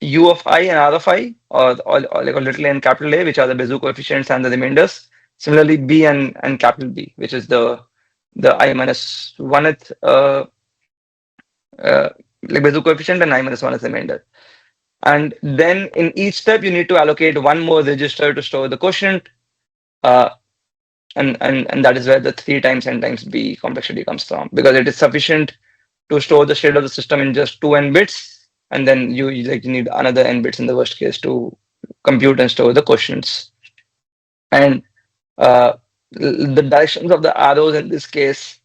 u of I and r of I, or like a little n capital A, which are the Bézout coefficients and the remainders. Similarly, b and capital B, which is the I minus 1th like Bézout coefficient and I minus 1th remainder. And then in each step, you need to allocate one more register to store the quotient. And that is where the 3 times n times b complexity comes from, because it is sufficient to store the state of the system in just 2 n bits, and then you need another n bits in the worst case to compute and store the quotients. And the directions of the arrows in this case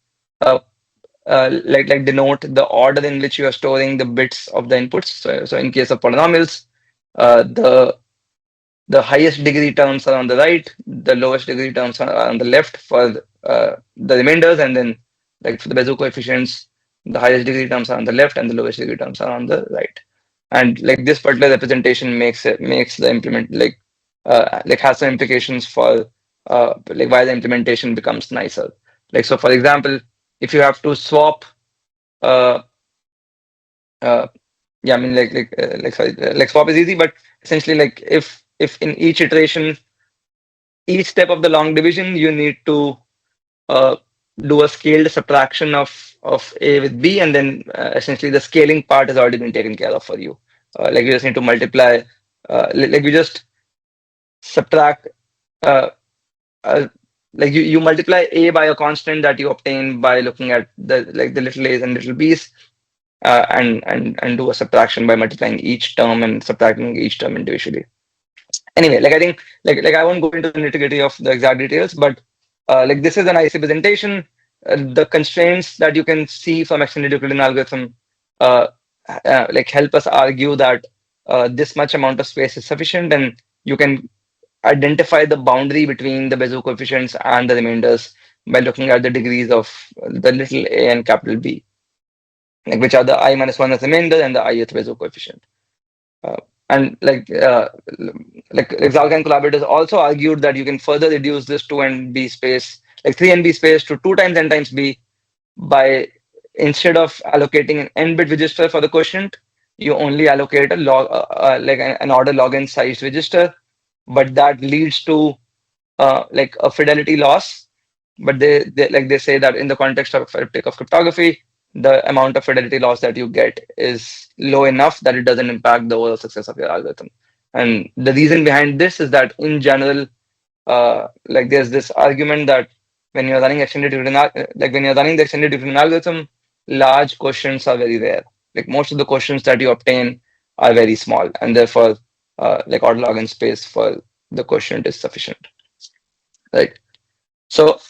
denote the order in which you are storing the bits of the inputs. So in case of polynomials, the highest degree terms are on the right, the lowest degree terms are on the left for the remainders, and then like for the Bézout coefficients, the highest degree terms are on the left and the lowest degree terms are on the right. And like this particular representation makes the implement has some implications for why the implementation becomes nicer. Like, so for example, if you have to swap yeah, I mean like sorry, like swap is easy, but essentially like if in each iteration, each step of the long division, you need to uh, do a scaled subtraction of A with B, and then essentially the scaling part has already been taken care of for you. Like you just need to multiply, like you just subtract, uh, uh, like you multiply A by a constant that you obtain by looking at the little a's and little b's, and do a subtraction by multiplying each term and subtracting each term individually. Anyway, like I think like I won't go into the nitty-gritty of the exact details, but like this is an IC presentation. The constraints that you can see from extended Euclidean algorithm uh, like help us argue that this much amount of space is sufficient, and you can identify the boundary between the Bézout coefficients and the remainders by looking at the degrees of the little a and capital B, like which are the I minus one as remainder and the ith Bézout coefficient. Uh, and like Zalka and collaborators also argued that you can further reduce this 2 and b space, like 3 and b space, to 2 times n times b by, instead of allocating an n-bit register for the quotient, you only allocate a log like an order log n sized register, but that leads to like a fidelity loss. But they say that in the context of cryptography, the amount of fidelity loss that you get is low enough that it doesn't impact the overall success of your algorithm. And the reason behind this is that in general, like there's this argument that when you're running like when you're running the extended Euclidean algorithm, large quotients are very rare. Like most of the quotients that you obtain are very small, and therefore, like order log n space for the quotient is sufficient, right? So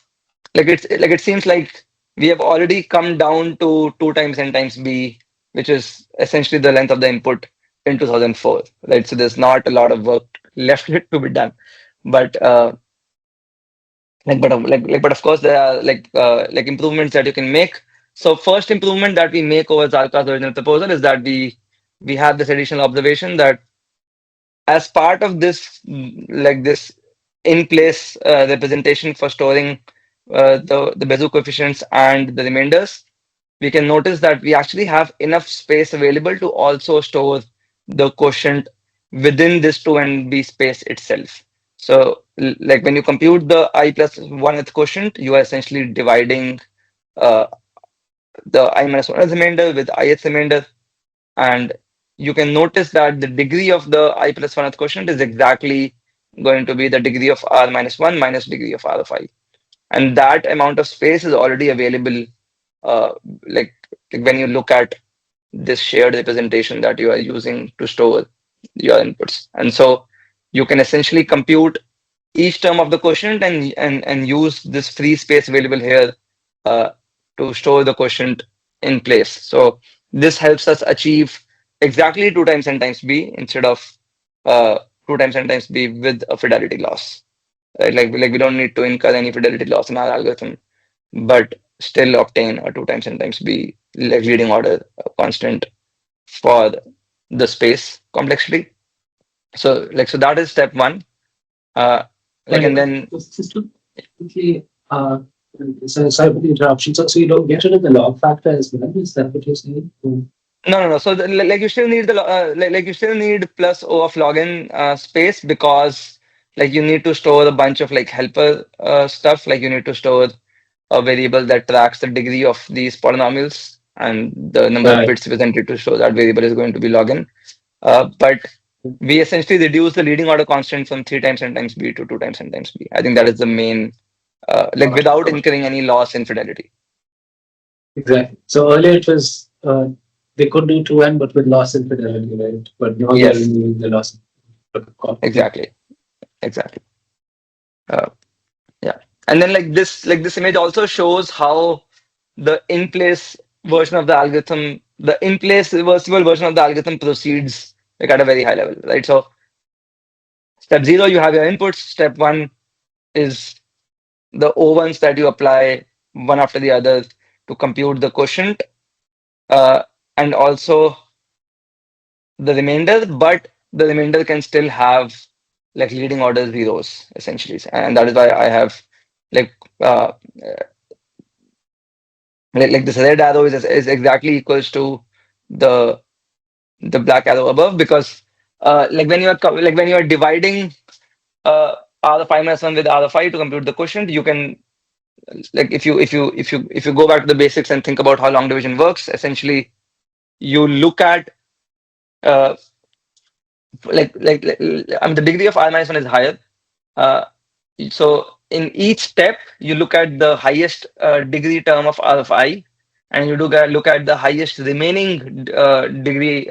like it seems like we have already come down to 2 times n times b, which is essentially the length of the input in 2004, right? So there's not a lot of work left to be done, but but of course there are like improvements that you can make. So first improvement that we make over Zalka's original proposal is that we have this additional observation that as part of this like this in place representation for storing the Bézout coefficients and the remainders, we can notice that we actually have enough space available to also store the quotient within this 2 and b space itself. So like when you compute the I plus 1th quotient, you are essentially dividing uh, the I minus 1th remainder with ith remainder, and you can notice that the degree of the I plus 1th quotient is exactly going to be the degree of r minus 1 minus degree of r of I. And that amount of space is already available uh, like, when you look at this shared representation that you are using to store your inputs. And so you can essentially compute each term of the quotient and use this free space available here uh, to store the quotient in place. So this helps us achieve exactly 2 times n times b instead of uh, 2 times n times b with a fidelity loss. Right? Like we don't need to incur any fidelity loss in our algorithm, but still obtain a 2 times n times b like leading order constant for the space complexity. So so that is step one. Uh, like Sorry, and then just to quickly, sorry for the interruption. So you don't get rid of the log factor as well? Is that what you're saying? no. So like you still need the like you still need plus o of log n space, because like you need to store a bunch of like helper stuff. Like you need to store a variable that tracks the degree of these polynomials, and the number of Right. bits presented to show that variable is going to be log n. But we essentially reduce the leading order constant from 3 times n times b to 2 times n times b. I think that is the main, like without incurring any loss in fidelity. Exactly. So earlier it was they could do 2n but with loss in fidelity, right? But now they're Yes, removing the loss. exactly, exactly. Uh, yeah, and then like this image also shows how the in place version of the algorithm, the in place reversible version of the algorithm proceeds like at a very high level, right? So step 0, you have your inputs. Step 1 is the O1s that you apply one after the other to compute the quotient, uh, and also the remainder, but the remainder can still have like leading order zeros essentially, and that is why I have like uh, like this red arrow is exactly equals to the the black arrow above, because like when you are dividing r of I minus 1 with r of I to compute the quotient, you can, like, if you go back to the basics and think about how long division works, essentially you look at uh, I mean, the degree of r minus 1 is higher. Uh, so in each step, you look at the highest degree term of r of I, and you look at the highest remaining degree,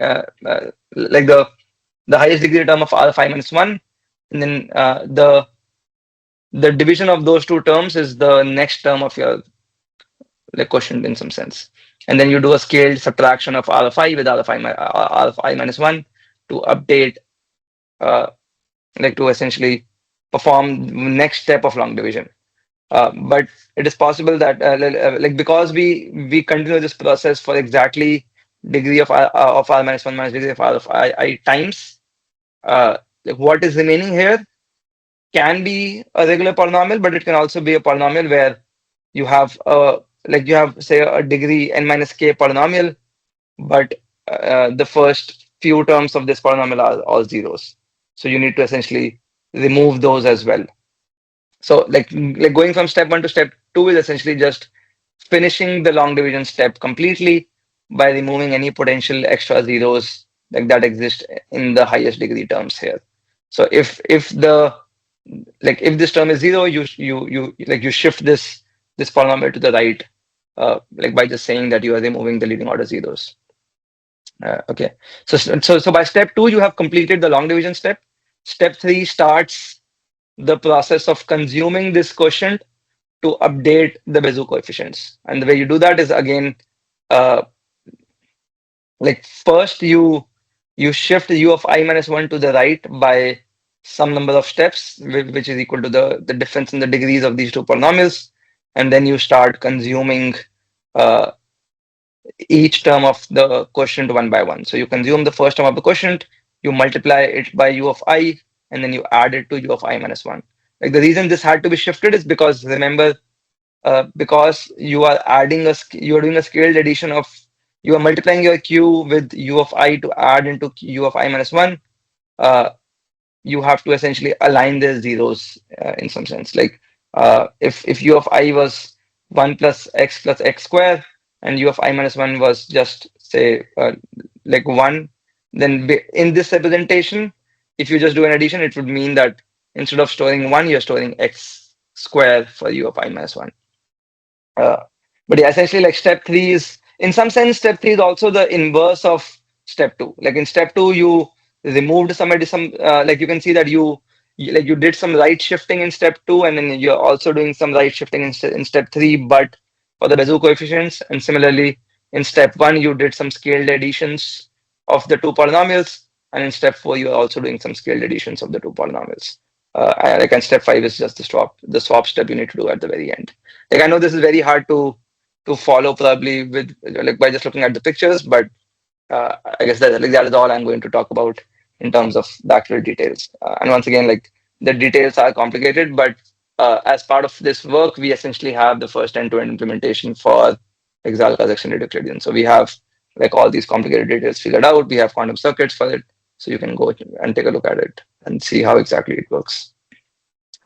like the highest degree term of r of I minus 1, and then the division of those two terms is the next term of your, like, quotient in some sense. And then you do a scaled subtraction of r of I with r of I minus 1 to update, uh, like, to essentially perform next step of long division. But it is possible that, like, because we continue this process for exactly degree of r minus 1 minus degree of r of I times, like, what is remaining here can be a regular polynomial, but it can also be a polynomial where you have you have, say, a degree n minus k polynomial, but the first few terms of this polynomial are all zeros. So you need to essentially remove those as well. So, like going from step 1 to step 2 is essentially just finishing the long division step completely by removing any potential extra zeros like that exist in the highest degree terms here. So if this term is zero, you shift this polynomial to the right, like by just saying that you are removing the leading order zeros. Okay, so by step 2 you have completed the long division step. Step 3 starts the process of consuming this quotient to update the Bézout coefficients, and the way you do that is, again, uh, like, first you shift u of I minus 1 to the right by some number of steps, which is equal to the difference in the degrees of these two polynomials, and then you start consuming uh, each term of the quotient one by one. So you consume the first term of the quotient, you multiply it by u of I, and then you add it to u of I minus 1. Like, the reason this had to be shifted is because, remember, because you are you are doing a scaled addition of, you are multiplying your q with u of I to add into u of I minus 1. You have to essentially align the zeros, in some sense. Like, if u of I was 1 plus x square, and u of I minus 1 was just, say, like 1, then in this representation, if you just do an addition, it would mean that instead of storing 1, you're storing x square for u of I minus 1. Uh, but yeah, essentially, like, step 3 is, in some sense, step 3 is also the inverse of step 2. Like, in step 2, you removed like, you can see that you did some right shifting in step 2, and then you're also doing some right shifting in step 3, but for the Bézout coefficients. And similarly, in step 1, you did some scaled additions of the two polynomials, and in step 4, you're also doing some scaled additions of the two polynomials. And step 5 is just the swap step you need to do at the very end. Like, I know this is very hard to follow, probably, with, like, by just looking at the pictures, but I guess that is all I'm going to talk about in terms of the actual details. And once again, like, the details are complicated, but as part of this work, we essentially have the first end-to-end implementation for Exalca's extended Euclidean. So we have, like, all these complicated details figured out. We have quantum circuits for it, so you can go and take a look at it and see how exactly it works.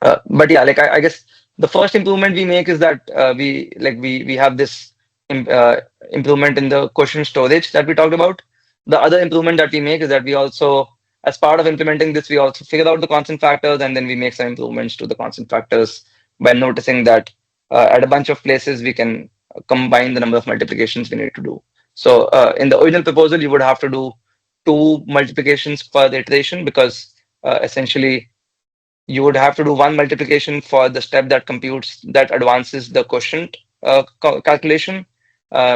But yeah, like, I guess the first improvement we make is that we have this improvement in the quotient storage that we talked about. The other improvement that we make is that we also, as part of implementing this, we also figure out the constant factors, and then we make some improvements to the constant factors by noticing that at a bunch of places we can combine the number of multiplications we need to do. So in the original proposal, you would have to do 2 multiplications per iteration, because essentially you would have to do 1 multiplication for the step that advances the quotient calculation,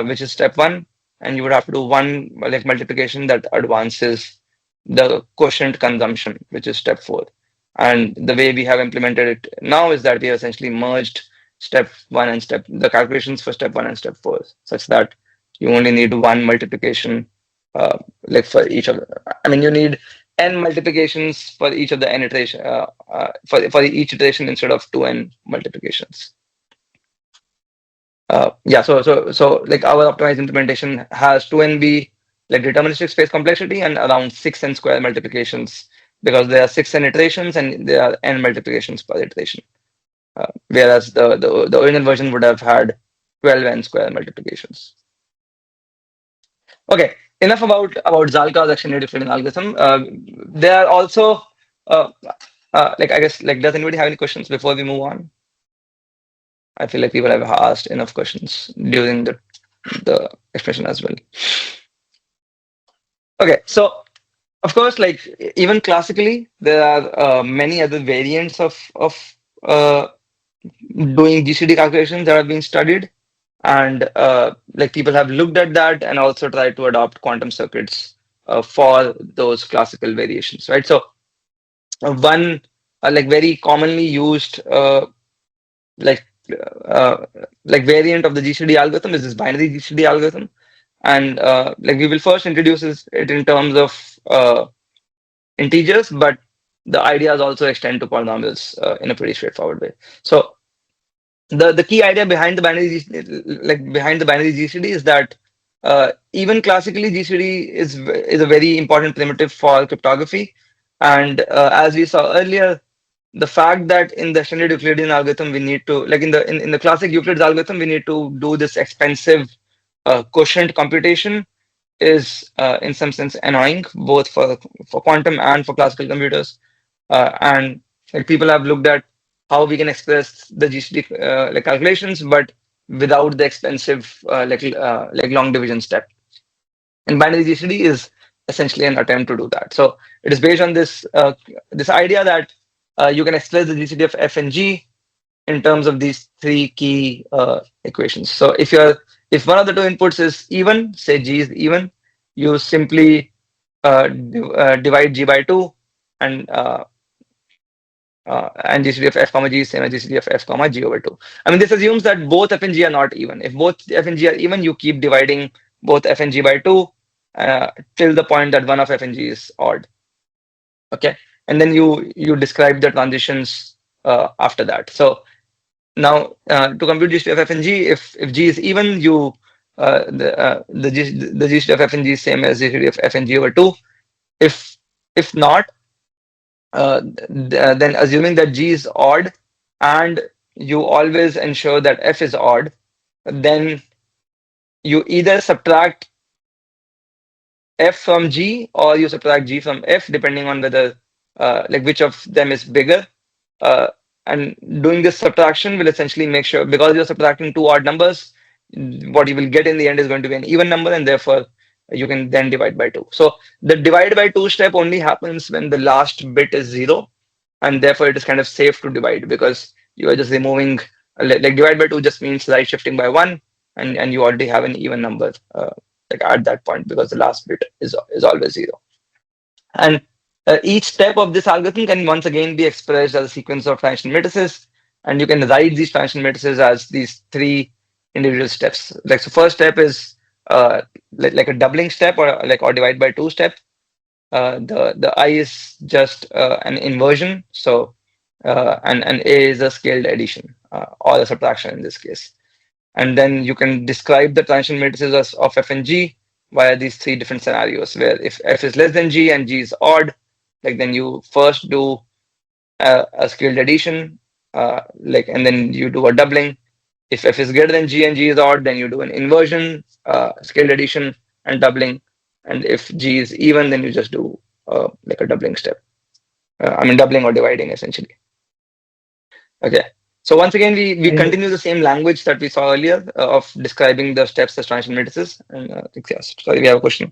which is step 1, and you would have to do 1, like, multiplication that advances the quotient consumption, which is step 4. And the way we have implemented it now is that we have essentially merged step 1 and the calculations for step 1 and step 4, such that you only need 1 multiplication, like, for each of I mean, you need n multiplications for each of the n iteration, for each iteration, instead of 2n multiplications. Yeah, so like, our optimized implementation has 2nb like deterministic space complexity, and around 6n square multiplications, because there are 6n iterations and there are n multiplications per iteration. Whereas the original version would have had 12n square multiplications. Okay, enough about Zalka's extended Euclidean algorithm. There are also like, I guess, like, does anybody have any questions before we move on? I feel like people have asked enough questions during the expression as well. Okay, so of course, like, even classically, there are many other variants of doing GCD calculations that have been studied, and like, people have looked at that and also tried to adopt quantum circuits for those classical variations, right? So one like very commonly used like variant of the GCD algorithm is this binary GCD algorithm, and like, we will first introduce it in terms of integers, but the ideas also extend to polynomials in a pretty straightforward way. So the key idea behind the binary GCD is that even classically, GCD is a very important primitive for cryptography, and as we saw earlier, the fact that in the extended Euclidean algorithm we need to, like, in the classic Euclid's algorithm, we need to do this expensive quotient computation is in some sense annoying, both for quantum and for classical computers. And like, people have looked at how we can express the GCD like calculations, but without the expensive like long division step. And binary GCD is essentially an attempt to do that. So it is based on this idea that you can express the GCD of f and g in terms of these three key equations. So if one of the two inputs is even, say g is even, you simply divide g by 2, and GCD of f comma g is same as GCD of f comma g over 2. I mean, this assumes that both f and g are not even. If both f and g are even, you keep dividing both f and g by 2 till the point that one of f and g is odd. Okay, and then you describe the transitions after that. So now to compute GCD of f and g, if g is even, you the GCD of f and g is same as GCD of f and g over 2. If not, then assuming that g is odd and you always ensure that f is odd, then you either subtract f from g or you subtract g from f, depending on whether like which of them is bigger. And doing this subtraction will essentially make sure, because you're subtracting two odd numbers, what you will get in the end is going to be an even number, and therefore you can then divide by 2. So the divide by 2 step only happens when the last bit is 0, and therefore it is kind of safe to divide, because you are just removing, like divide by 2 just means right shifting by 1, and you already have an even number like at that point, because the last bit is always 0. And each step of this algorithm can once again be expressed as a sequence of transition matrices, and you can write these transition matrices as these three individual steps. Like, so first step is like a doubling step, or divide by 2 step. The I is just an inversion, so and A is a scaled addition or a subtraction in this case. And then you can describe the transition matrices of f and g via these three different scenarios, where if f is less than g and g is odd, like, then you first do a scaled addition, like, and then you do a doubling. If f is greater than g and g is odd, then you do an inversion, scaled addition, and doubling. And if g is even, then you just do like a doubling step. I mean, doubling or dividing, essentially. Okay. So once again, we continue the same language that we saw earlier of describing the steps as transition matrices. And yes, sorry, we have a question.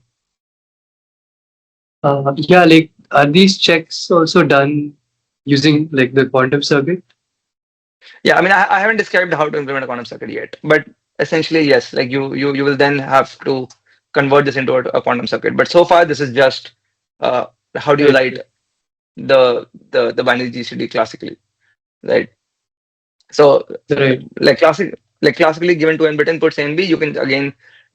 Yeah, like, are these checks also done using like the quantum circuit? Yeah, I mean, I haven't described how to implement a quantum circuit yet, but essentially, yes, like you will then have to convert this into a quantum circuit. But so far, this is just how do you write the binary GCD classically, right? So Right. like classically, given two n-bit inputs A and B, you can again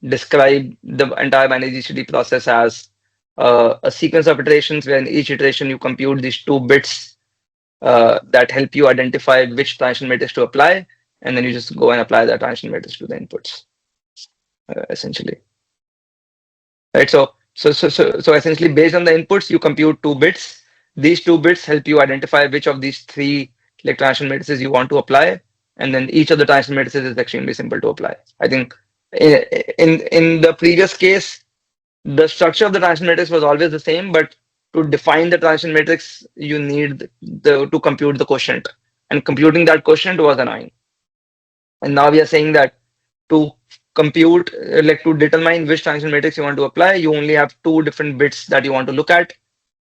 describe the entire binary GCD process as a sequence of iterations, where in each iteration you compute these 2 bits that help you identify which transition matrix to apply, and then you just go and apply that transition matrix to the inputs, essentially. right? So essentially, based on the inputs, you compute 2 bits. These 2 bits help you identify which of these three like transition matrices you want to apply, and then each of the transition matrices is extremely simple to apply. I think in the previous case, the structure of the transition matrix was always the same, but to define the transition matrix, you need the to compute the quotient, and computing that quotient was annoying. And now we are saying that to compute, like to determine which transition matrix you want to apply, you only have 2 different bits that you want to look at,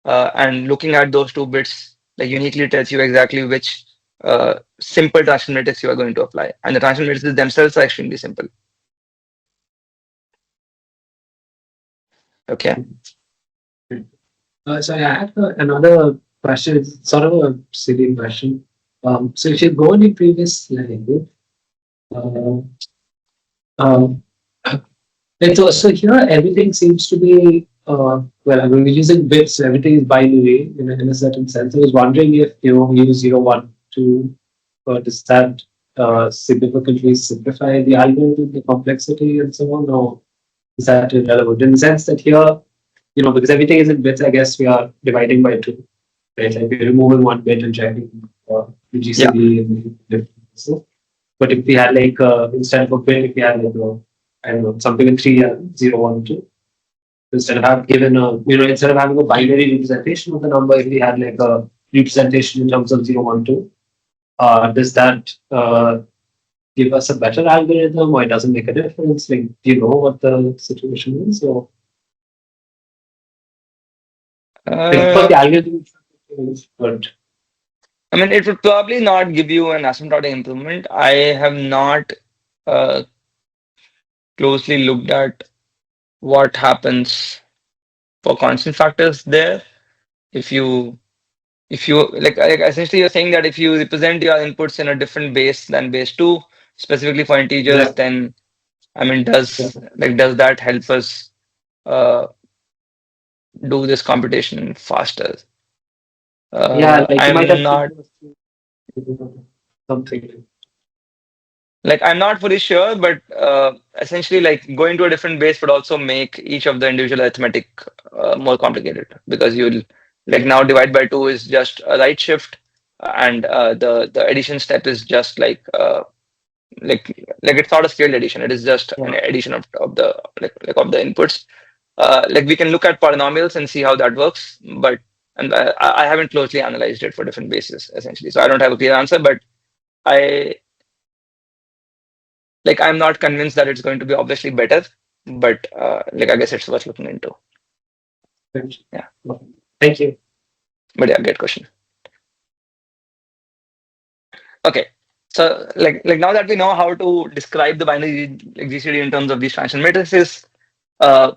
and looking at those 2 bits like uniquely tells you exactly which simple transition matrix you are going to apply, and the transition matrices themselves are extremely simple. Okay. So I had another question. It's sort of a silly question. So if you go on your previous slide, uh, um, and so here everything seems to be well, I mean, we're using bits, so everything is binary in a certain sense. I was wondering if you use 0, 1, 2, does that significantly simplify the algorithm, the complexity, and so on, or is that irrelevant? In the sense that here, because everything is in bits, I guess we are dividing by 2, right? Like we're removing 1 bit and checking the Yeah. GCD and different. So, but if we had like instead of a bit, if we had like I don't know, something in 3 and 0, 1, 2. Instead of having given a, instead of having a binary representation of the number, if we had like a representation in terms of 0, 1, 2, does that give us a better algorithm, or it doesn't make a difference? Like, do you know what the situation is? Or like, Uh, but the algorithm is good. I mean, it would probably not give you an asymptotic improvement. I have not uh, closely looked at what happens for constant factors there. If you like essentially you're saying that if you represent your inputs in a different base than base 2, specifically for integers, Exactly. then I mean, does that help us uh, do this computation faster? Yeah, like you might I'm have not something. I'm not fully sure, but essentially like going to a different base would also make each of the individual arithmetic more complicated, because you'll like now divide by 2 is just a right shift, and the addition step is just like it's not a scaled addition. It is just an Yeah. addition of the like of the inputs. Like we can look at polynomials and see how that works, but and I haven't closely analyzed it for different bases essentially, so I don't have a clear answer. But I I'm not convinced that it's going to be obviously better, but I guess it's worth looking into. Yeah, Thank you. but yeah, great question. Okay, so like now that we know how to describe the binary GCD in terms of these transition matrices, uh,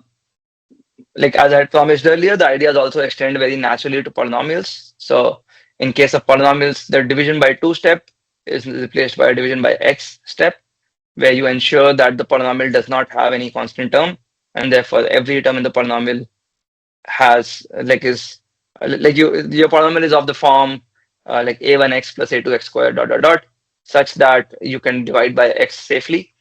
like as I had promised earlier, the ideas also extend very naturally to polynomials. So in case of polynomials, the division by 2 step is replaced by a division by x step, where you ensure that the polynomial does not have any constant term, and therefore every term in the polynomial has is your polynomial is of the form like a1x plus a2x squared dot dot dot, such that you can divide by x safely.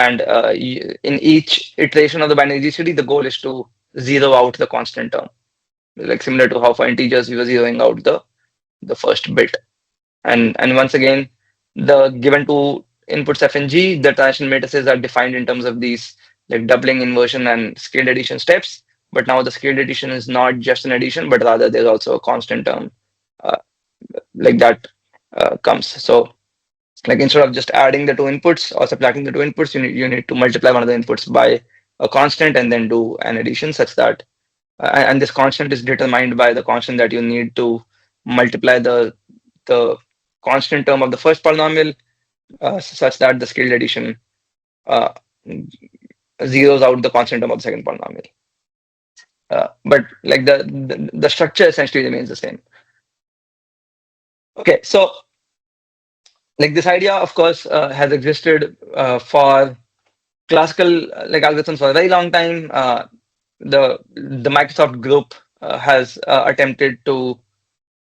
And in each iteration of the binary GCD, the goal is to zero out the constant term, like similar to how for integers we were zeroing out the first bit. And once again, the given two inputs f and g, the transition matrices are defined in terms of these like doubling, inversion, and scaled addition steps. But now the scaled addition is not just an addition, but rather there's also a constant term uh, like that comes. So like instead of just adding the two inputs or subtracting the two inputs, you need to multiply one of the inputs by a constant and then do an addition, such that and this constant is determined by the constant that you need to multiply the constant term of the first polynomial, such that the scaled addition uh, zeroes out the constant term of the second polynomial. But like the structure essentially remains the same. Okay, so like this idea, of course, has existed for classical algorithms for a very long time. The Microsoft group has attempted to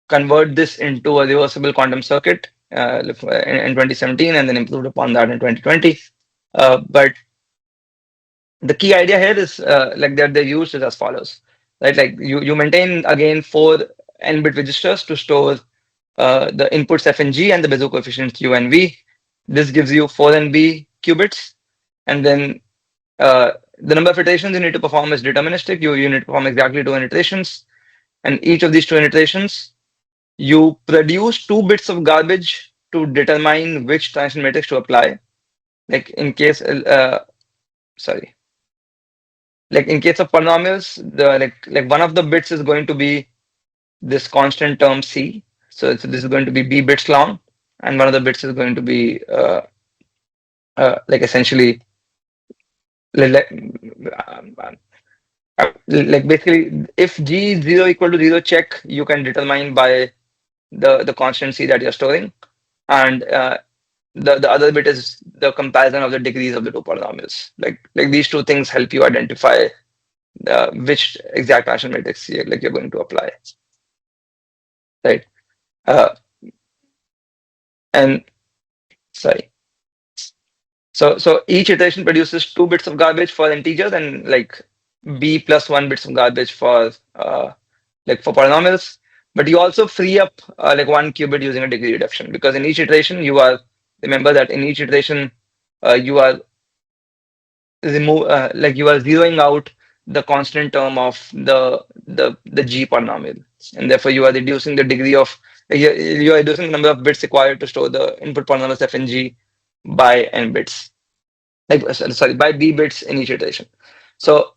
convert this into a reversible quantum circuit in 2017, and then improved upon that in 2020. But The key idea here is like that they're used is as follows, right? Like you maintain again four n-bit registers to store the inputs f and g and the Bézout coefficients u and v. This gives you 4nb qubits, and then the number of iterations you need to perform is deterministic. You need to perform exactly 2n iterations, and each of these 2n iterations, you produce 2 bits of garbage to determine which transition matrix to apply. Like in case, sorry, like in case of polynomials, the like one of the bits is going to be this constant term c. So this is going to be b bits long, and one of the bits is going to be like essentially like, like basically if g is 0 equal to 0 check, you can determine by the constant c that you're storing, and the other bit is the comparison of the degrees of the two polynomials. Like these two things help you identify which exact transition matrix you're going to apply, right? And sorry. So each iteration produces 2 bits of garbage for integers and like b plus 1 bits of garbage for like for polynomials. But you also free up like 1 qubit using a degree reduction, because in each iteration remember that in each iteration you are like you are zeroing out the constant term of the g polynomial, and therefore you are reducing the degree of you are reducing the number of bits required to store the input polynomials f and g by n bits, like sorry, by b bits in each iteration. So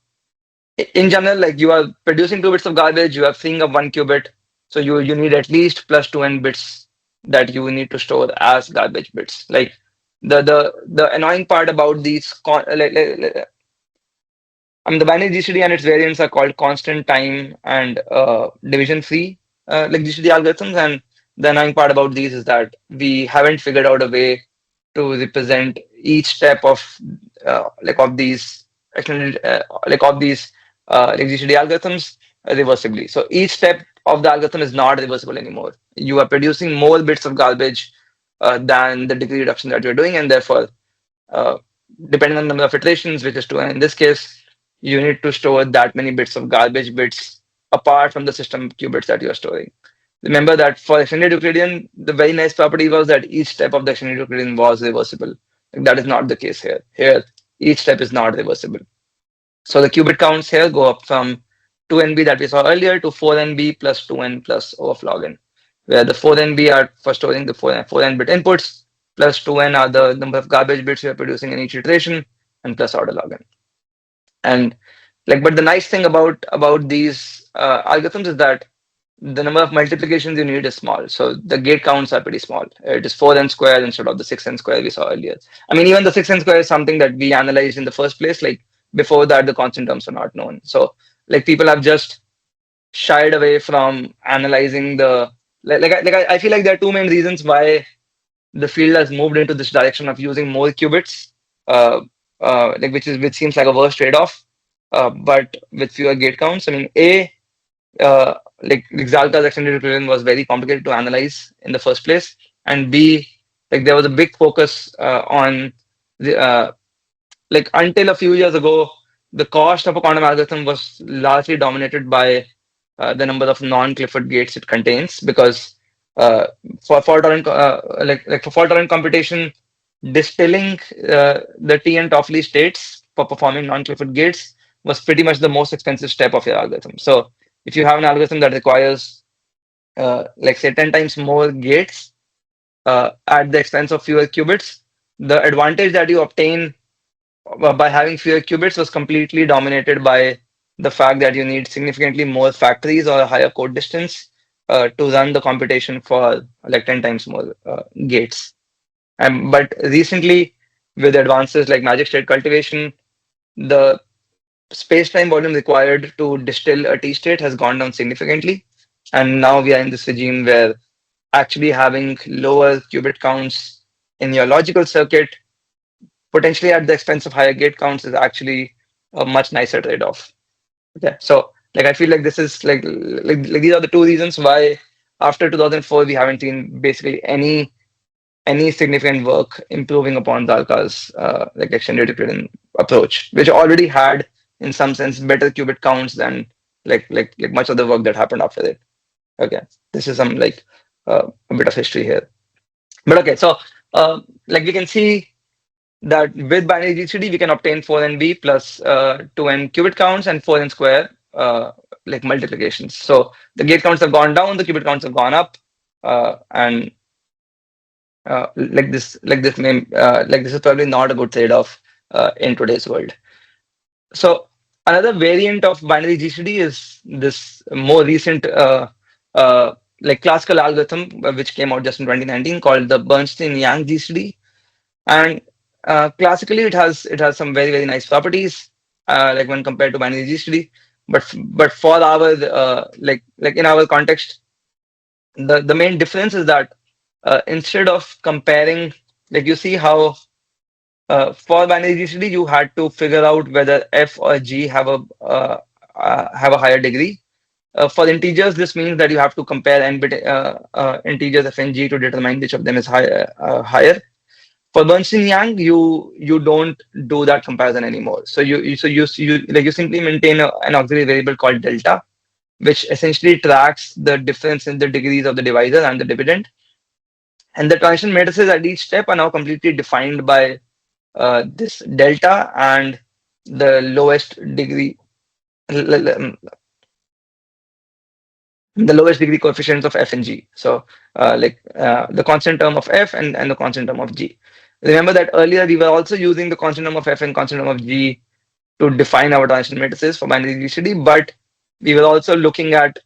in general, like you are producing 2 bits of garbage, you are freeing up 1 qubit, so you need at least plus 2n bits that you need to store as garbage bits. Like the annoying part about these the binary GCD and its variants are called constant time and division free like GCD algorithms, and the annoying part about these is that we haven't figured out a way to represent each step of like of these like of these like GCD algorithms reversibly. So each step of the algorithm is not reversible anymore. You are producing more bits of garbage than the degree reduction that you're doing, and therefore, uh, depending on the number of iterations, which is 2, and in this case, you need to store that many bits of garbage bits apart from the system qubits that you are storing. Remember that for extended Euclidean, the very nice property was that each step of the extended Euclidean was reversible. Like, that is not the case here. Here, each step is not reversible. So the qubit counts here go up from 2nb that we saw earlier to 4nb plus 2n plus overflog n, where the 4nb are for storing the 4n bit inputs, plus 2n are the number of garbage bits you are producing in each iteration, and plus order log n. And like, but the nice thing about these algorithms is that the number of multiplications you need is small. So the gate counts are pretty small. It is 4n squared instead of the 6n squared we saw earlier. I mean, even the 6n squared is something that we analyzed in the first place. Like before that, the constant terms were not known. So like people have just shied away from analyzing the I feel like there are two main reasons why the field has moved into this direction of using more qubits, like which seems like a worse trade-off, but with fewer gate counts. I mean, like Xalta's extended Euclidean was very complicated to analyze in the first place, and B, like there was a big focus on the like until a few years ago, the cost of a quantum algorithm was largely dominated by the number of non-Clifford gates it contains, because for fault tolerant like for fault tolerant computation, distilling the T and Toffoli states for performing non-Clifford gates was pretty much the most expensive step of your algorithm. So if you have an algorithm that requires like say 10 times more gates at the expense of fewer qubits, the advantage that you obtain by having fewer qubits was completely dominated by the fact that you need significantly more factories or a higher code distance to run the computation for like 10 times more gates. But recently, with advances like magic state cultivation, the space-time volume required to distill a T state has gone down significantly. And now we are in this regime where actually having lower qubit counts in your logical circuit, potentially at the expense of higher gate counts, is actually a much nicer trade-off. Okay, so like I feel like this is like these are the two reasons why after 2004 we haven't seen basically any significant work improving upon Zalka's like extended Euclidean approach, which already had, in some sense, better qubit counts than like much of the work that happened after it. Okay, this is some a bit of history here. But okay, so like we can see that with binary GCD we can obtain 4nb plus 2n qubit counts and 4n square like multiplications. So the gate counts have gone down, the qubit counts have gone up, and like this is probably not a good trade-off in today's world. So another variant of binary GCD is this more recent like classical algorithm which came out just in 2019 called the Bernstein-Yang GCD. And classically it has some very nice properties like when compared to binary GCD. But for our like in our context, the main difference is that instead of comparing, like you see how for binary GCD you had to figure out whether F or G have a higher degree. For integers, this means that you have to compare n bit integers F and G to determine which of them is higher. For Bernstein-Yang, you don't do that comparison anymore. So you simply maintain an auxiliary variable called delta, which essentially tracks the difference in the degrees of the divisor and the dividend. And the transition matrices at each step are now completely defined by this delta and the lowest degree, the lowest degree coefficients of F and G. So the constant term of F and the constant term of G. Remember that earlier we were also using the constant term of F and constant term of G to define our transition matrices for binary GCD, but we were also looking at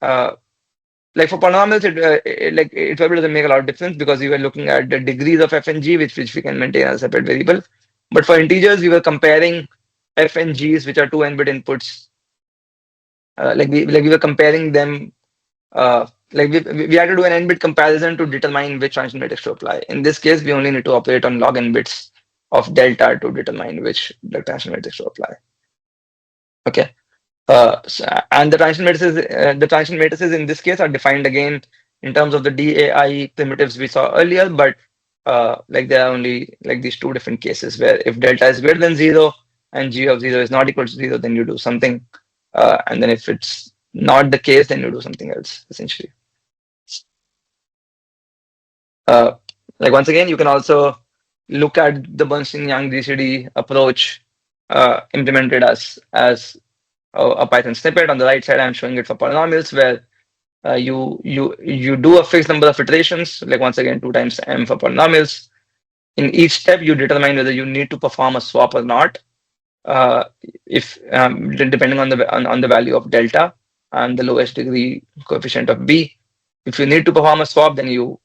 like for polynomials, it probably doesn't make a lot of difference because we were looking at the degrees of F and G, which we can maintain as a separate variable. But for integers, we were comparing F and G's, which are two n-bit inputs. We were comparing them. We had to do an n-bit comparison to determine which transition matrix to apply. In this case, we only need to operate on log n bits of delta to determine which the transition matrix to apply. Okay. And the transition matrices in this case are defined again in terms of the DAI primitives we saw earlier, but like there are only like these two different cases where if delta is greater than 0 and G of 0 is not equal to 0, then you do something, and then if it's not the case, then you do something else essentially. Like once again, you can also look at the Bernstein-Yang GCD approach implemented as a Python snippet. On the right side, I'm showing it for polynomials where you do a fixed number of iterations, like once again 2 times m for polynomials. In each step, you determine whether you need to perform a swap or not, if depending on the value of delta and the lowest degree coefficient of b. If you need to perform a swap, then you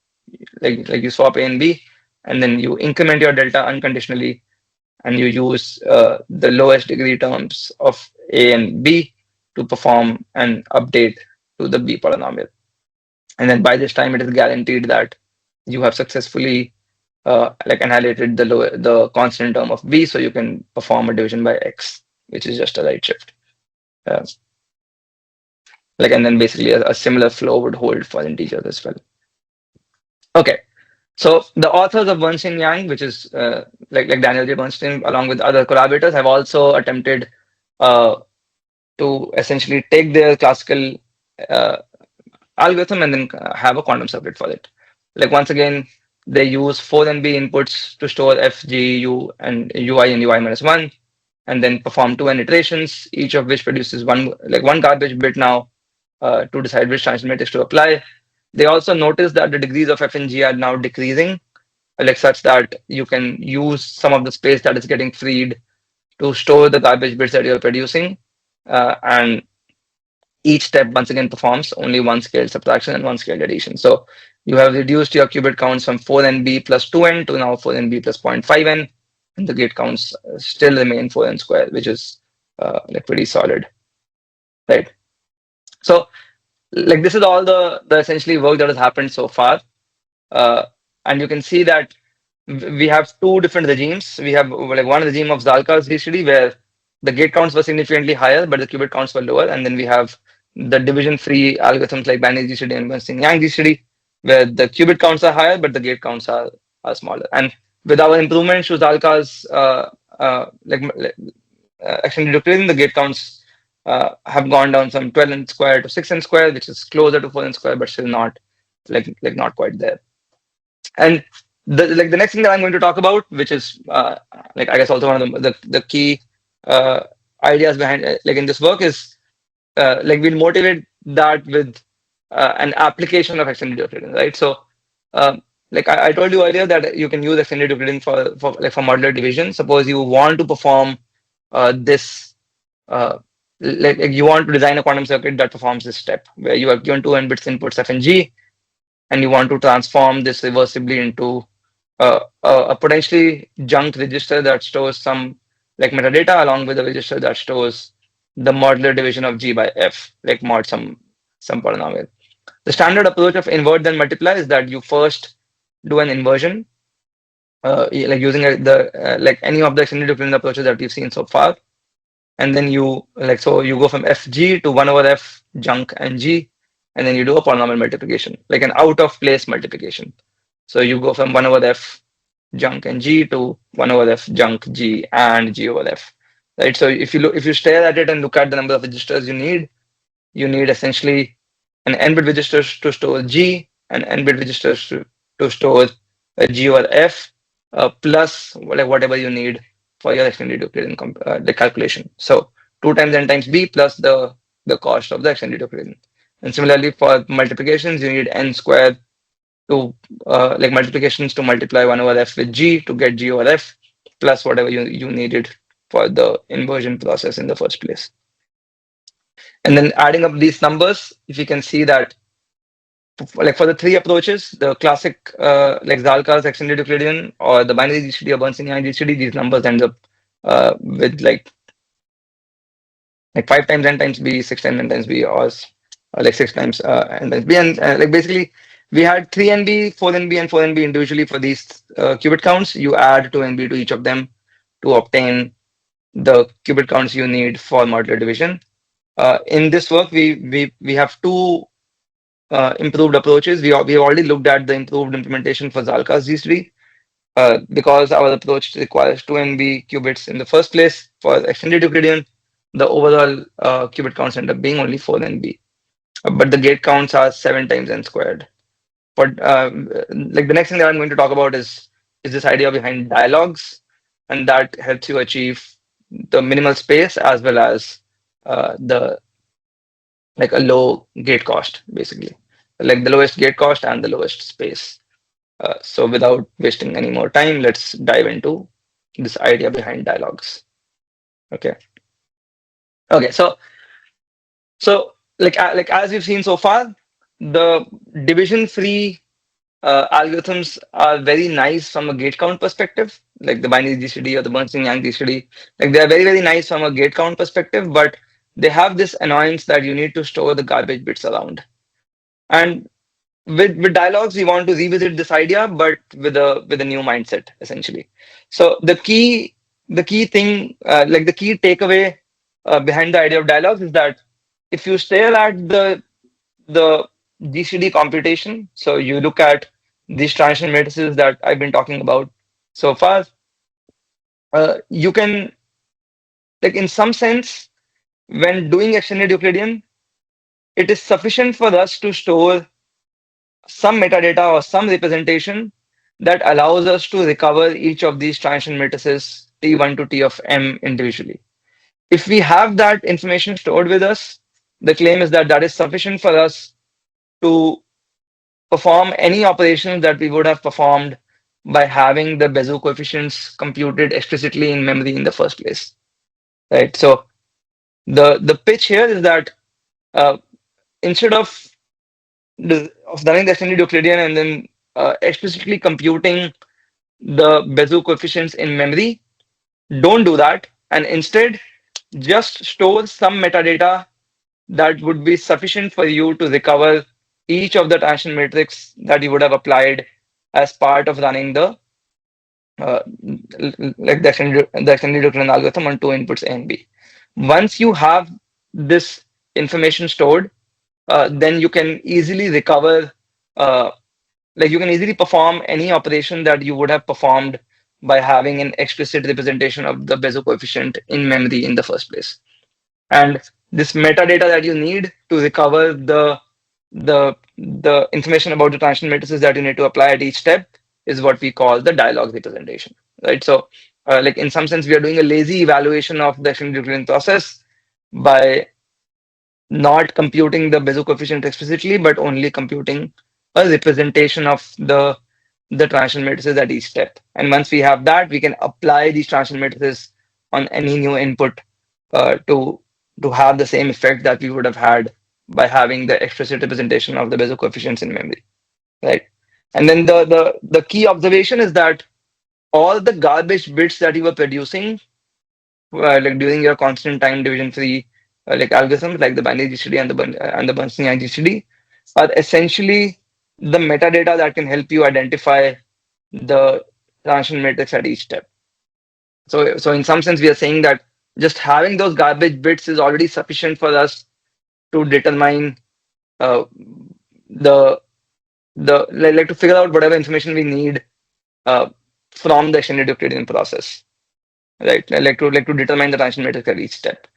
you swap a and b, and then you increment your delta unconditionally, and you use the lowest degree terms of a and b to perform an update to the b polynomial. And then by this time, it is guaranteed that you have successfully annihilated the constant term of b, so you can perform a division by x, which is just a right shift. And then basically a similar flow would hold for integers as well. Okay. So the authors of Bernstein-Yang, which is like Daniel J. Bernstein, along with other collaborators, have also attempted to essentially take their classical algorithm and then have a quantum circuit for it. Like once again, they use 4nb inputs to store f, g, u, and ui and ui minus 1, and then perform 2n iterations, each of which produces one garbage bit now to decide which transition matrix to apply. They also notice that the degrees of f and g are now decreasing, like such that you can use some of the space that is getting freed to store the garbage bits that you're producing. And each step once again performs only one scaled subtraction and one scaled addition. So you have reduced your qubit counts from 4nb plus 2n to now 4nb plus 0.5n, and the gate counts still remain 4n squared, which is pretty solid, right? So this is all the essentially work that has happened so far, and you can see that we have 2 different regimes. We have one regime of Zalka's GCD where the gate counts were significantly higher, but the qubit counts were lower, and then we have the division-free algorithms like binary GCD and Bernstein-Yang GCD, where the qubit counts are higher, but the gate counts are smaller. And with our improvements to Zalka's extended Euclidean, the gate counts have gone down from 12n square to 6n square, which is closer to 4n square, but still not not quite there. And the next thing that I'm going to talk about, which is I guess also one of the key ideas behind in this work is we'll motivate that with an application of extended Euclidean, right? So I told you earlier that you can use extended Euclidean for modular division. Suppose you want to perform this you want to design a quantum circuit that performs this step where you are given 2n bits inputs f and g, and you want to transform this reversibly into a potentially junked register that stores some metadata along with a register that stores the modular division of g by f, like mod some polynomial. The standard approach of invert then multiply is that you first do an inversion, using any of the extended Euclidean approaches that we've seen so far, and then you you go from fg to 1 over f junk and g, and then you do a polynomial multiplication, like an out of place multiplication. So you go from 1 over f junk and g to 1 over f junk g and g over f, right? So if you stare at it and look at the number of registers you need essentially an n-bit register to store g and n-bit registers to store g over f, plus whatever you need for your extended Euclidean the calculation. So 2 times n times b plus the cost of the extended Euclidean. And similarly for multiplications, you need n squared to multiplications to multiply 1 over f with g to get g over f, plus whatever you needed for the inversion process in the first place. And then adding up these numbers, if you can see that for the three approaches, the classic Zalkar's extended Euclidean or the binary GCD or Bernstein-Yang GCD, these numbers end up with 5 times n times b, 6 times n times b, or 6 times n times b. And basically, we had 3nb, 4nb, and 4nb individually for these qubit counts. You add 2nb to each of them to obtain the qubit counts you need for modular division. In this work, we have two improved approaches. We have already looked at the improved implementation for Zalkar's GCD because our approach requires 2nb qubits in the first place. For extended Euclidean, the overall qubit counts end up being only 4nb, but the gate counts are 7 times n squared. But the next thing that I'm going to talk about is this idea behind dialogues, and that helps you achieve the minimal space as well as the a low gate cost, basically, the lowest gate cost and the lowest space. So without wasting any more time, let's dive into this idea behind dialogues. Okay. So as we've seen so far, the division-free algorithms are very nice from a gate count perspective, like the binary GCD or the Bernstein-Yang GCD. They are very, very nice from a gate count perspective, but they have this annoyance that you need to store the garbage bits around. And with dialogues, we want to revisit this idea, but with a new mindset, essentially. So the key thing, the key takeaway behind the idea of dialogues is that if you stare at the GCD computation, so you look at these transition matrices that I've been talking about so far, you can, in some sense, when doing extended Euclidean, it is sufficient for us to store some metadata or some representation that allows us to recover each of these transition matrices T1 to T of M individually. If we have that information stored with us, the claim is that that is sufficient for us to perform any operations that we would have performed by having the Bézout coefficients computed explicitly in memory in the first place, right? So the pitch here is that instead of running the extended Euclidean and then explicitly computing the Bézout coefficients in memory, don't do that, and instead just store some metadata that would be sufficient for you to recover each of the transition matrix that you would have applied as part of running the extended Euclidean algorithm on 2 inputs A and B. Once you have this information stored, then you can easily recover, you can easily perform any operation that you would have performed by having an explicit representation of the Bézout coefficient in memory in the first place. And this metadata that you need to recover the information about the transition matrices that you need to apply at each step is what we call the dialog representation, right? So, like in some sense, we are doing a lazy evaluation of the extended Euclidean process by not computing the Bézout coefficient explicitly, but only computing a representation of the transition matrices at each step. And once we have that, we can apply these transition matrices on any new input to have the same effect that we would have had by having the explicit representation of the Bézout coefficients in memory, right? And then the key observation is that all the garbage bits that you were producing, like during your constant time division free like algorithms, like the binary GCD and the Bernstein GCD, are essentially the metadata that can help you identify the transition matrix at each step. So in some sense, we are saying that just having those garbage bits is already sufficient for us to determine uh, the like to figure out whatever information we need uh, from the extended Euclidean process, right? Like to determine the transition matrix at each step.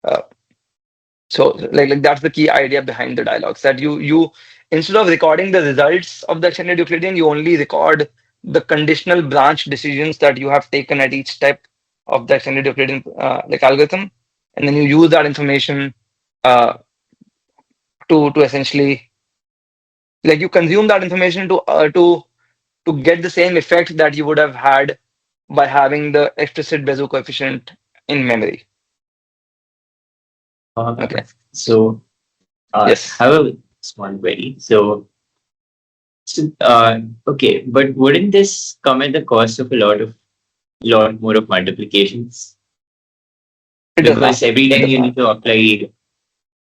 Uh, so like that's the key idea behind the dialogues, that you instead of recording the results of the extended Euclidean, you only record the conditional branch decisions that you have taken at each step of the extended Euclidean like algorithm, and then you use that information uh, to essentially like you consume that information to get the same effect that you would have had by having the explicit Bézout coefficient in memory. Okay. So, Yes. have a small query. Okay, but wouldn't this come at the cost of a lot more of multiplications? It does Because not. every It time does you not. need to apply,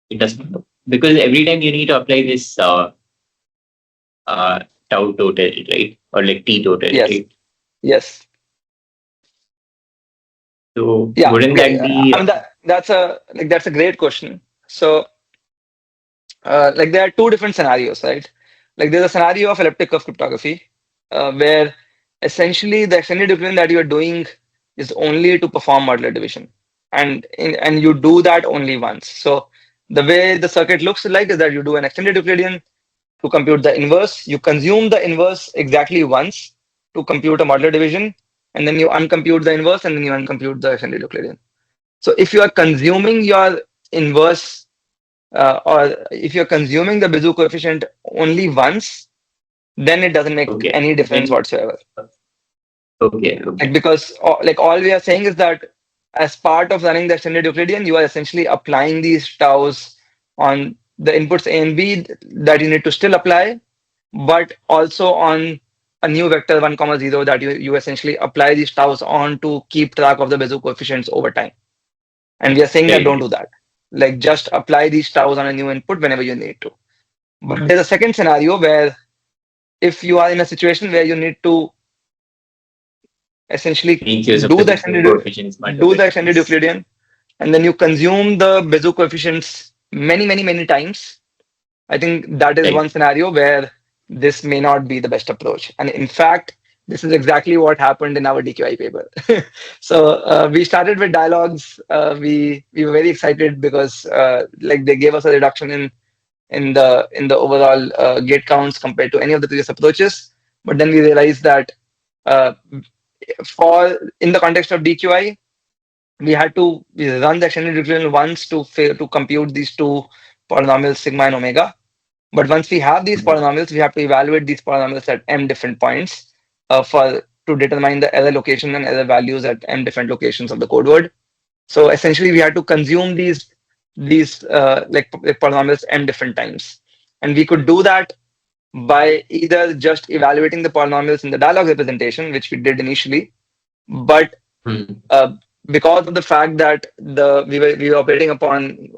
it doesn't. Because every time you need to apply this uh, tau total, right? Or like t total, Yes. right? Yes. So Yeah. wouldn't Okay. that be I mean that's a great question. So like there are two different scenarios, right? Like there's a scenario of elliptic curve cryptography where essentially the extended Euclidean that you are doing is only to perform modular division, and you do that only once. So the way the circuit looks like is that you do an extended Euclidean to compute the inverse. You consume the inverse exactly once to compute a modular division, and then you uncompute the inverse, and then you uncompute the extended Euclidean. So if you are consuming your inverse, or if you're consuming the Bézout coefficient only once, then it doesn't make okay? any difference Then whatsoever. okay, Like okay, because like all we are saying is that as part of running the extended Euclidean, you are essentially applying these taus on the inputs A and B that you need to still apply, but also on a new vector 1 comma 0 that you essentially apply these taus on to keep track of the Bézout coefficients over time. And we are saying that don't right. do that. Like just apply these taus on a new input whenever you need to. But there's a second scenario where if you are in a situation where you need to essentially Make use of do the the Bézout extended coefficients do the extended multiplications. Euclidean, and then you consume the Bézout coefficients many times, I think that is Right. one scenario where this may not be the best approach. And in fact, this is exactly what happened in our DQI paper. So we started with dialogues. We were very excited because like they gave us a reduction in the overall gate counts compared to any of the previous approaches. But then we realized that uh, for in the context of DQI, we run the extended Euclidean once to compute these two polynomials sigma and omega. But once we have these Mhm. polynomials, we have to evaluate these polynomials at m different points for to determine the error location and error values at m different locations of the code word. So essentially, we had to consume these like polynomials m different times, and we could do that by either just evaluating the polynomials in the dialog representation, which we did initially, but Mhm. uh, because of the fact that we were operating upon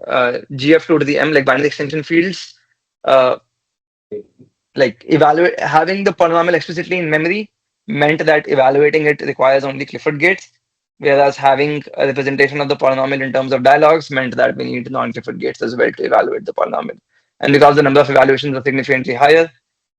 GF2 to the m like binary extension fields, uh, like evaluate having the polynomial explicitly in memory meant that evaluating it requires only Clifford gates, whereas having a representation of the polynomial in terms of dialogues meant that we need non-Clifford gates as well to evaluate the polynomial. And because the number of evaluations are significantly higher,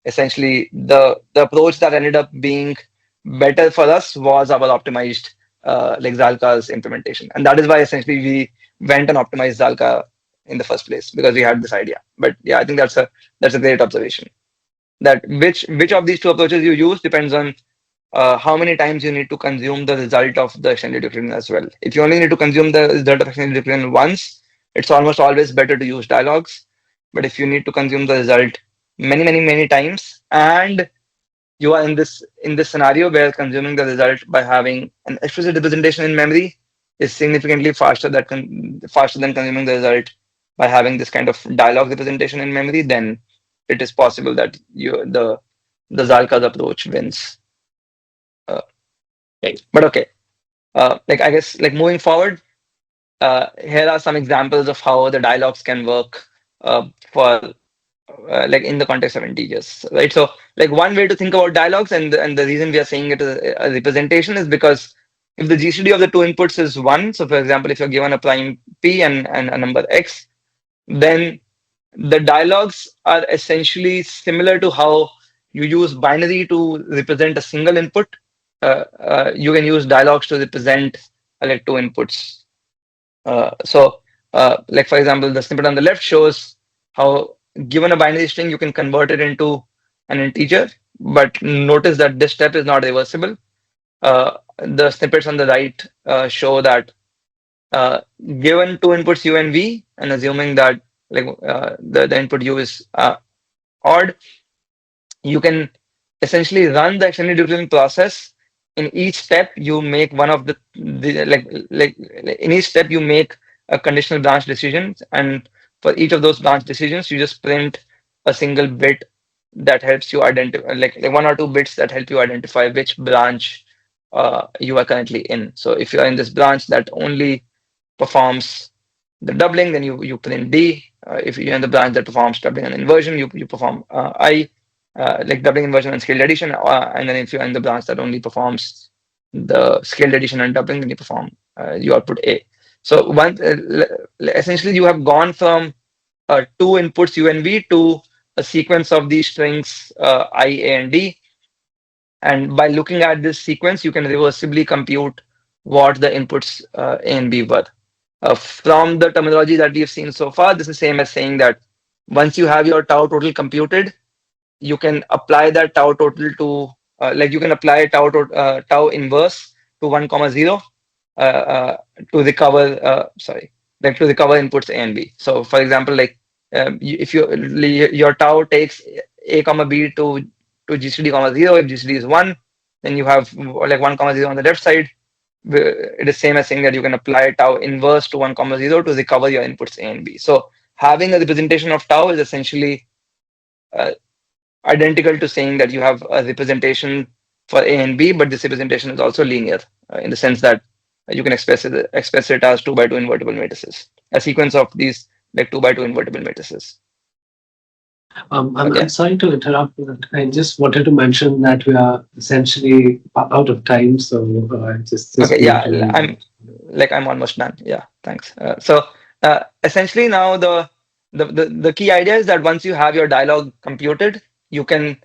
essentially the approach that ended up being better for us was our optimized like Zalka's implementation, and that is why essentially we went and optimized Zalka in the first place because we had this idea. But yeah, I think that's a great observation. That which of these two approaches you use depends on how many times you need to consume the result of the extended Euclidean as well. If you only need to consume the result of extended Euclidean once, it's almost always better to use dialogues. But if you need to consume the result many times, and you are in this scenario where consuming the result by having an explicit representation in memory is significantly faster than consuming the result by having this kind of dialogue representation in memory, then it is possible that the Zalka's approach wins. But okay, like I guess like moving forward, here are some examples of how the dialogues can work for like in the context of integers, right? So like one way to think about dialogues, and the reason we are saying it is a representation is because if the GCD of the two inputs is one, so for example, if you're given a prime p and a number x, then the dialogues are essentially similar to how you use binary to represent a single input. You can use dialogues to represent like two inputs. Like for example, the snippet on the left shows how given a binary string, you can convert it into an integer, but notice that this step is not reversible. The snippets on the right show that given two inputs u and v, and assuming that like the input u is odd, you can essentially run the extended Euclidean process. In each step, you make one of the like in each step you make a conditional branch decision, and for each of those branch decisions, you just print a single bit that helps you identify like one or two bits that help you identify which branch you are currently in. So if you are in this branch that only performs the doubling, then you print D. If you're in the branch that performs doubling and inversion, you perform I, like doubling, inversion, and scaled addition. And then if you're in the branch that only performs the scaled addition and doubling, then you perform you output A. So essentially you have gone from two inputs U and V to a sequence of these strings I, A, and D. And by looking at this sequence, you can reversibly compute what the inputs A and B were. From the terminology that we've seen so far, this is the same as saying that once you have your tau total computed, you can apply that tau total to like you can apply tau inverse to 1, 0 to recover like to recover inputs A and B. So for example, like if your tau takes A comma B to GCD comma 0, if GCD is 1, then you have like 1, 0 on the left side. It is same as saying that you can apply tau inverse to 1, 0 to recover your inputs A and B. So having a representation of tau is essentially identical to saying that you have a representation for A and B, but this representation is also linear in the sense that you can express it as 2 by 2 invertible matrices, a sequence of these like 2 by 2 invertible matrices. I'm sorry to interrupt, but I just wanted to mention that we are essentially out of time. So just okay, yeah, I'm almost done. Yeah, thanks. Essentially now the key idea is that once you have your dialogue computed, you can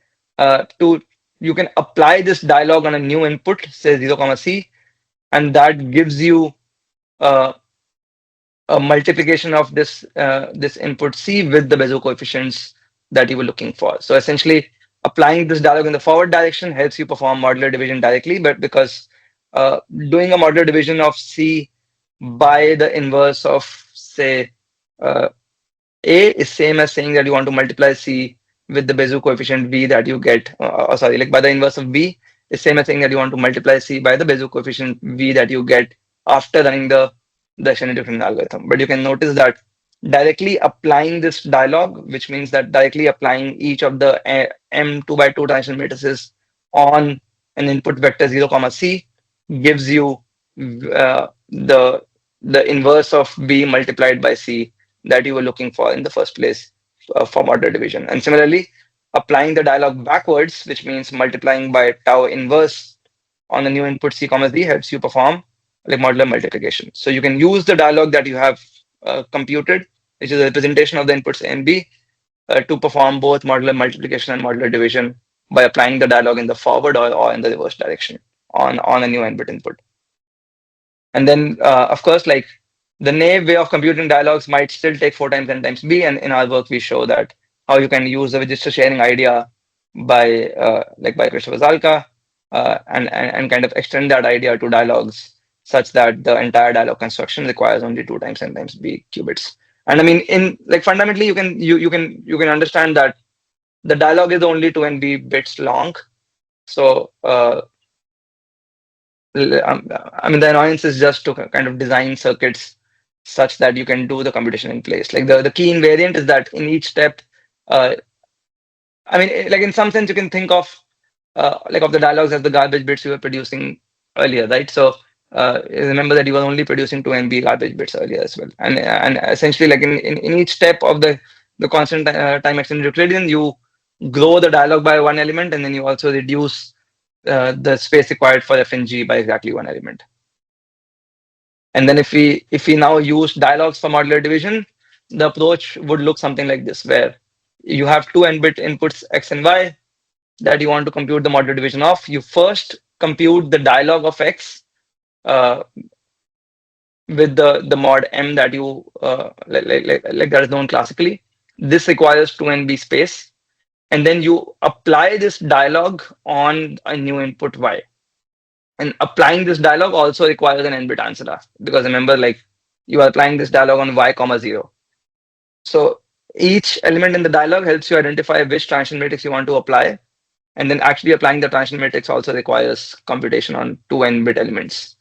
you can apply this dialogue on a new input, say 0, C, and that gives you a multiplication of this input C with the Bézout coefficients that you were looking for. So essentially, applying this dialogue in the forward direction helps you perform modular division directly, but because doing a modular division of C by the inverse of, say, A is same as saying that you want to multiply C with the Bézout coefficient V that you get, like by the inverse of B is same as saying that you want to multiply C by the Bézout coefficient V that you get after running the extended Euclidean algorithm. But you can notice that directly applying this dialogue, which means that directly applying each of the M 2 by 2 dimensional matrices on an input vector 0, C gives you the inverse of B multiplied by C that you were looking for in the first place for modular division. And similarly, applying the dialogue backwards, which means multiplying by tau inverse on the new input C, D helps you perform like modular multiplication. So you can use the dialogue that you have computed, which is a representation of the inputs A and B, to perform both modular multiplication and modular division by applying the dialog in the forward or in the reverse direction on a new n-bit input. And then, of course, like the naive way of computing dialogues might still take 4 times n times b. And in our work, we show that how you can use the register sharing idea by Christopher Zalka, and kind of extend that idea to dialogues such that the entire dialog construction requires only 2 times n times b qubits. And I mean, in like fundamentally, you can understand that the dialog is only 2 n b bits long. So I mean, the annoyance is just to kind of design circuits such that you can do the computation in place. Like the key invariant is that in each step, uh, I mean, like in some sense, you can think of like of the dialogues as the garbage bits you were producing earlier, right? So remember that you were only producing 2 n b garbage bits earlier as well. And essentially, like in each step of the constant time extended Euclidean, you grow the dialog by 1 element, and then you also reduce the space required for f and g by exactly 1 element. And then if we now use dialogues for modular division, the approach would look something like this, where you have 2 n-bit inputs x and y that you want to compute the modular division of. You first compute the dialog of x uh, with the mod m that you like that is known classically. This requires 2 n-b space, and then you apply this dialog on a new input y. And applying this dialog also requires an n-bit ancilla, because remember, like you are applying this dialog on y comma 0. So each element in the dialog helps you identify which transition matrix you want to apply, and then actually applying the transition matrix also requires computation on 2 n-bit elements.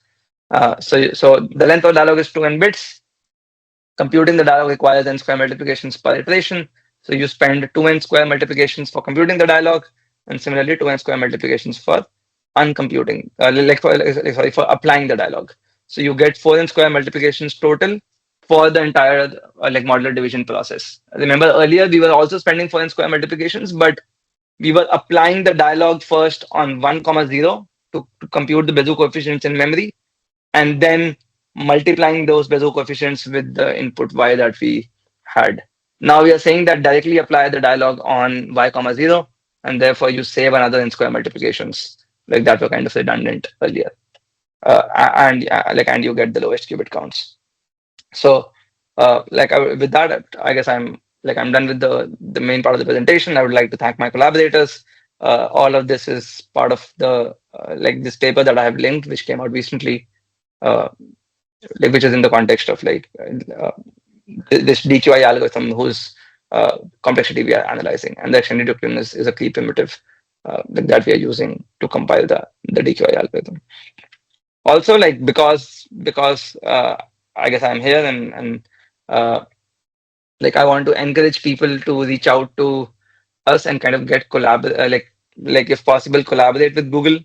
So the length of dialog is 2 n-bits. Computing the dialog requires n square multiplications per iteration. So you spend 2n square multiplications for computing the dialog, and similarly 2n square multiplications for uncomputing, for applying the dialog. So you get 4n square multiplications total for the entire like modular division process. Remember earlier we were also spending 4n square multiplications, but we were applying the dialog first on 1 comma 0 to compute the Bézout coefficients in memory, and then multiplying those Bézout coefficients with the input y that we had. Now we are saying that directly apply the dialog on y comma 0, and therefore you save another n square multiplications like that were kind of redundant earlier, and you get the lowest qubit counts. So with that, I guess I'm done with the main part of the presentation. I would like to thank my collaborators. All of this is part of the this paper that I have linked, which came out recently, which is in the context of this DQI algorithm whose complexity we are analyzing, and the extended Euclidean is a key primitive that we are using to compile the DQI algorithm. Also, because I guess I'm here, and I want to encourage people to reach out to us and kind of get if possible collaborate with Google.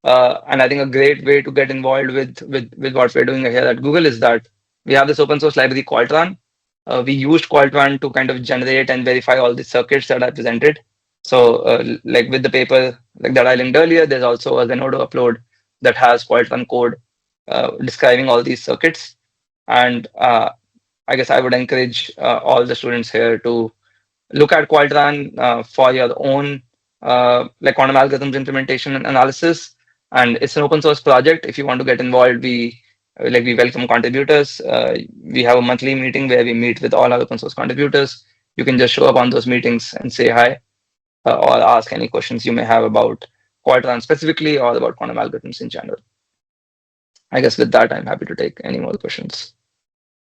And I think a great way to get involved with what we're doing here at Google is that we have this open source library Qualtran. We used Qualtran to kind of generate and verify all the circuits that I presented. So with the paper that I linked earlier, there's also a Zenodo upload that has Qualtran code describing all these circuits. And I guess I would encourage all the students here to look at Qualtran for your own quantum algorithms implementation and analysis. And it's an open source project. If you want to get involved, we welcome contributors. We have a monthly meeting where we meet with all our open source contributors. You can just show up on those meetings and say hi, or ask any questions you may have about Qualtran specifically or about quantum algorithms in general. I guess with that, I'm happy to take any more questions.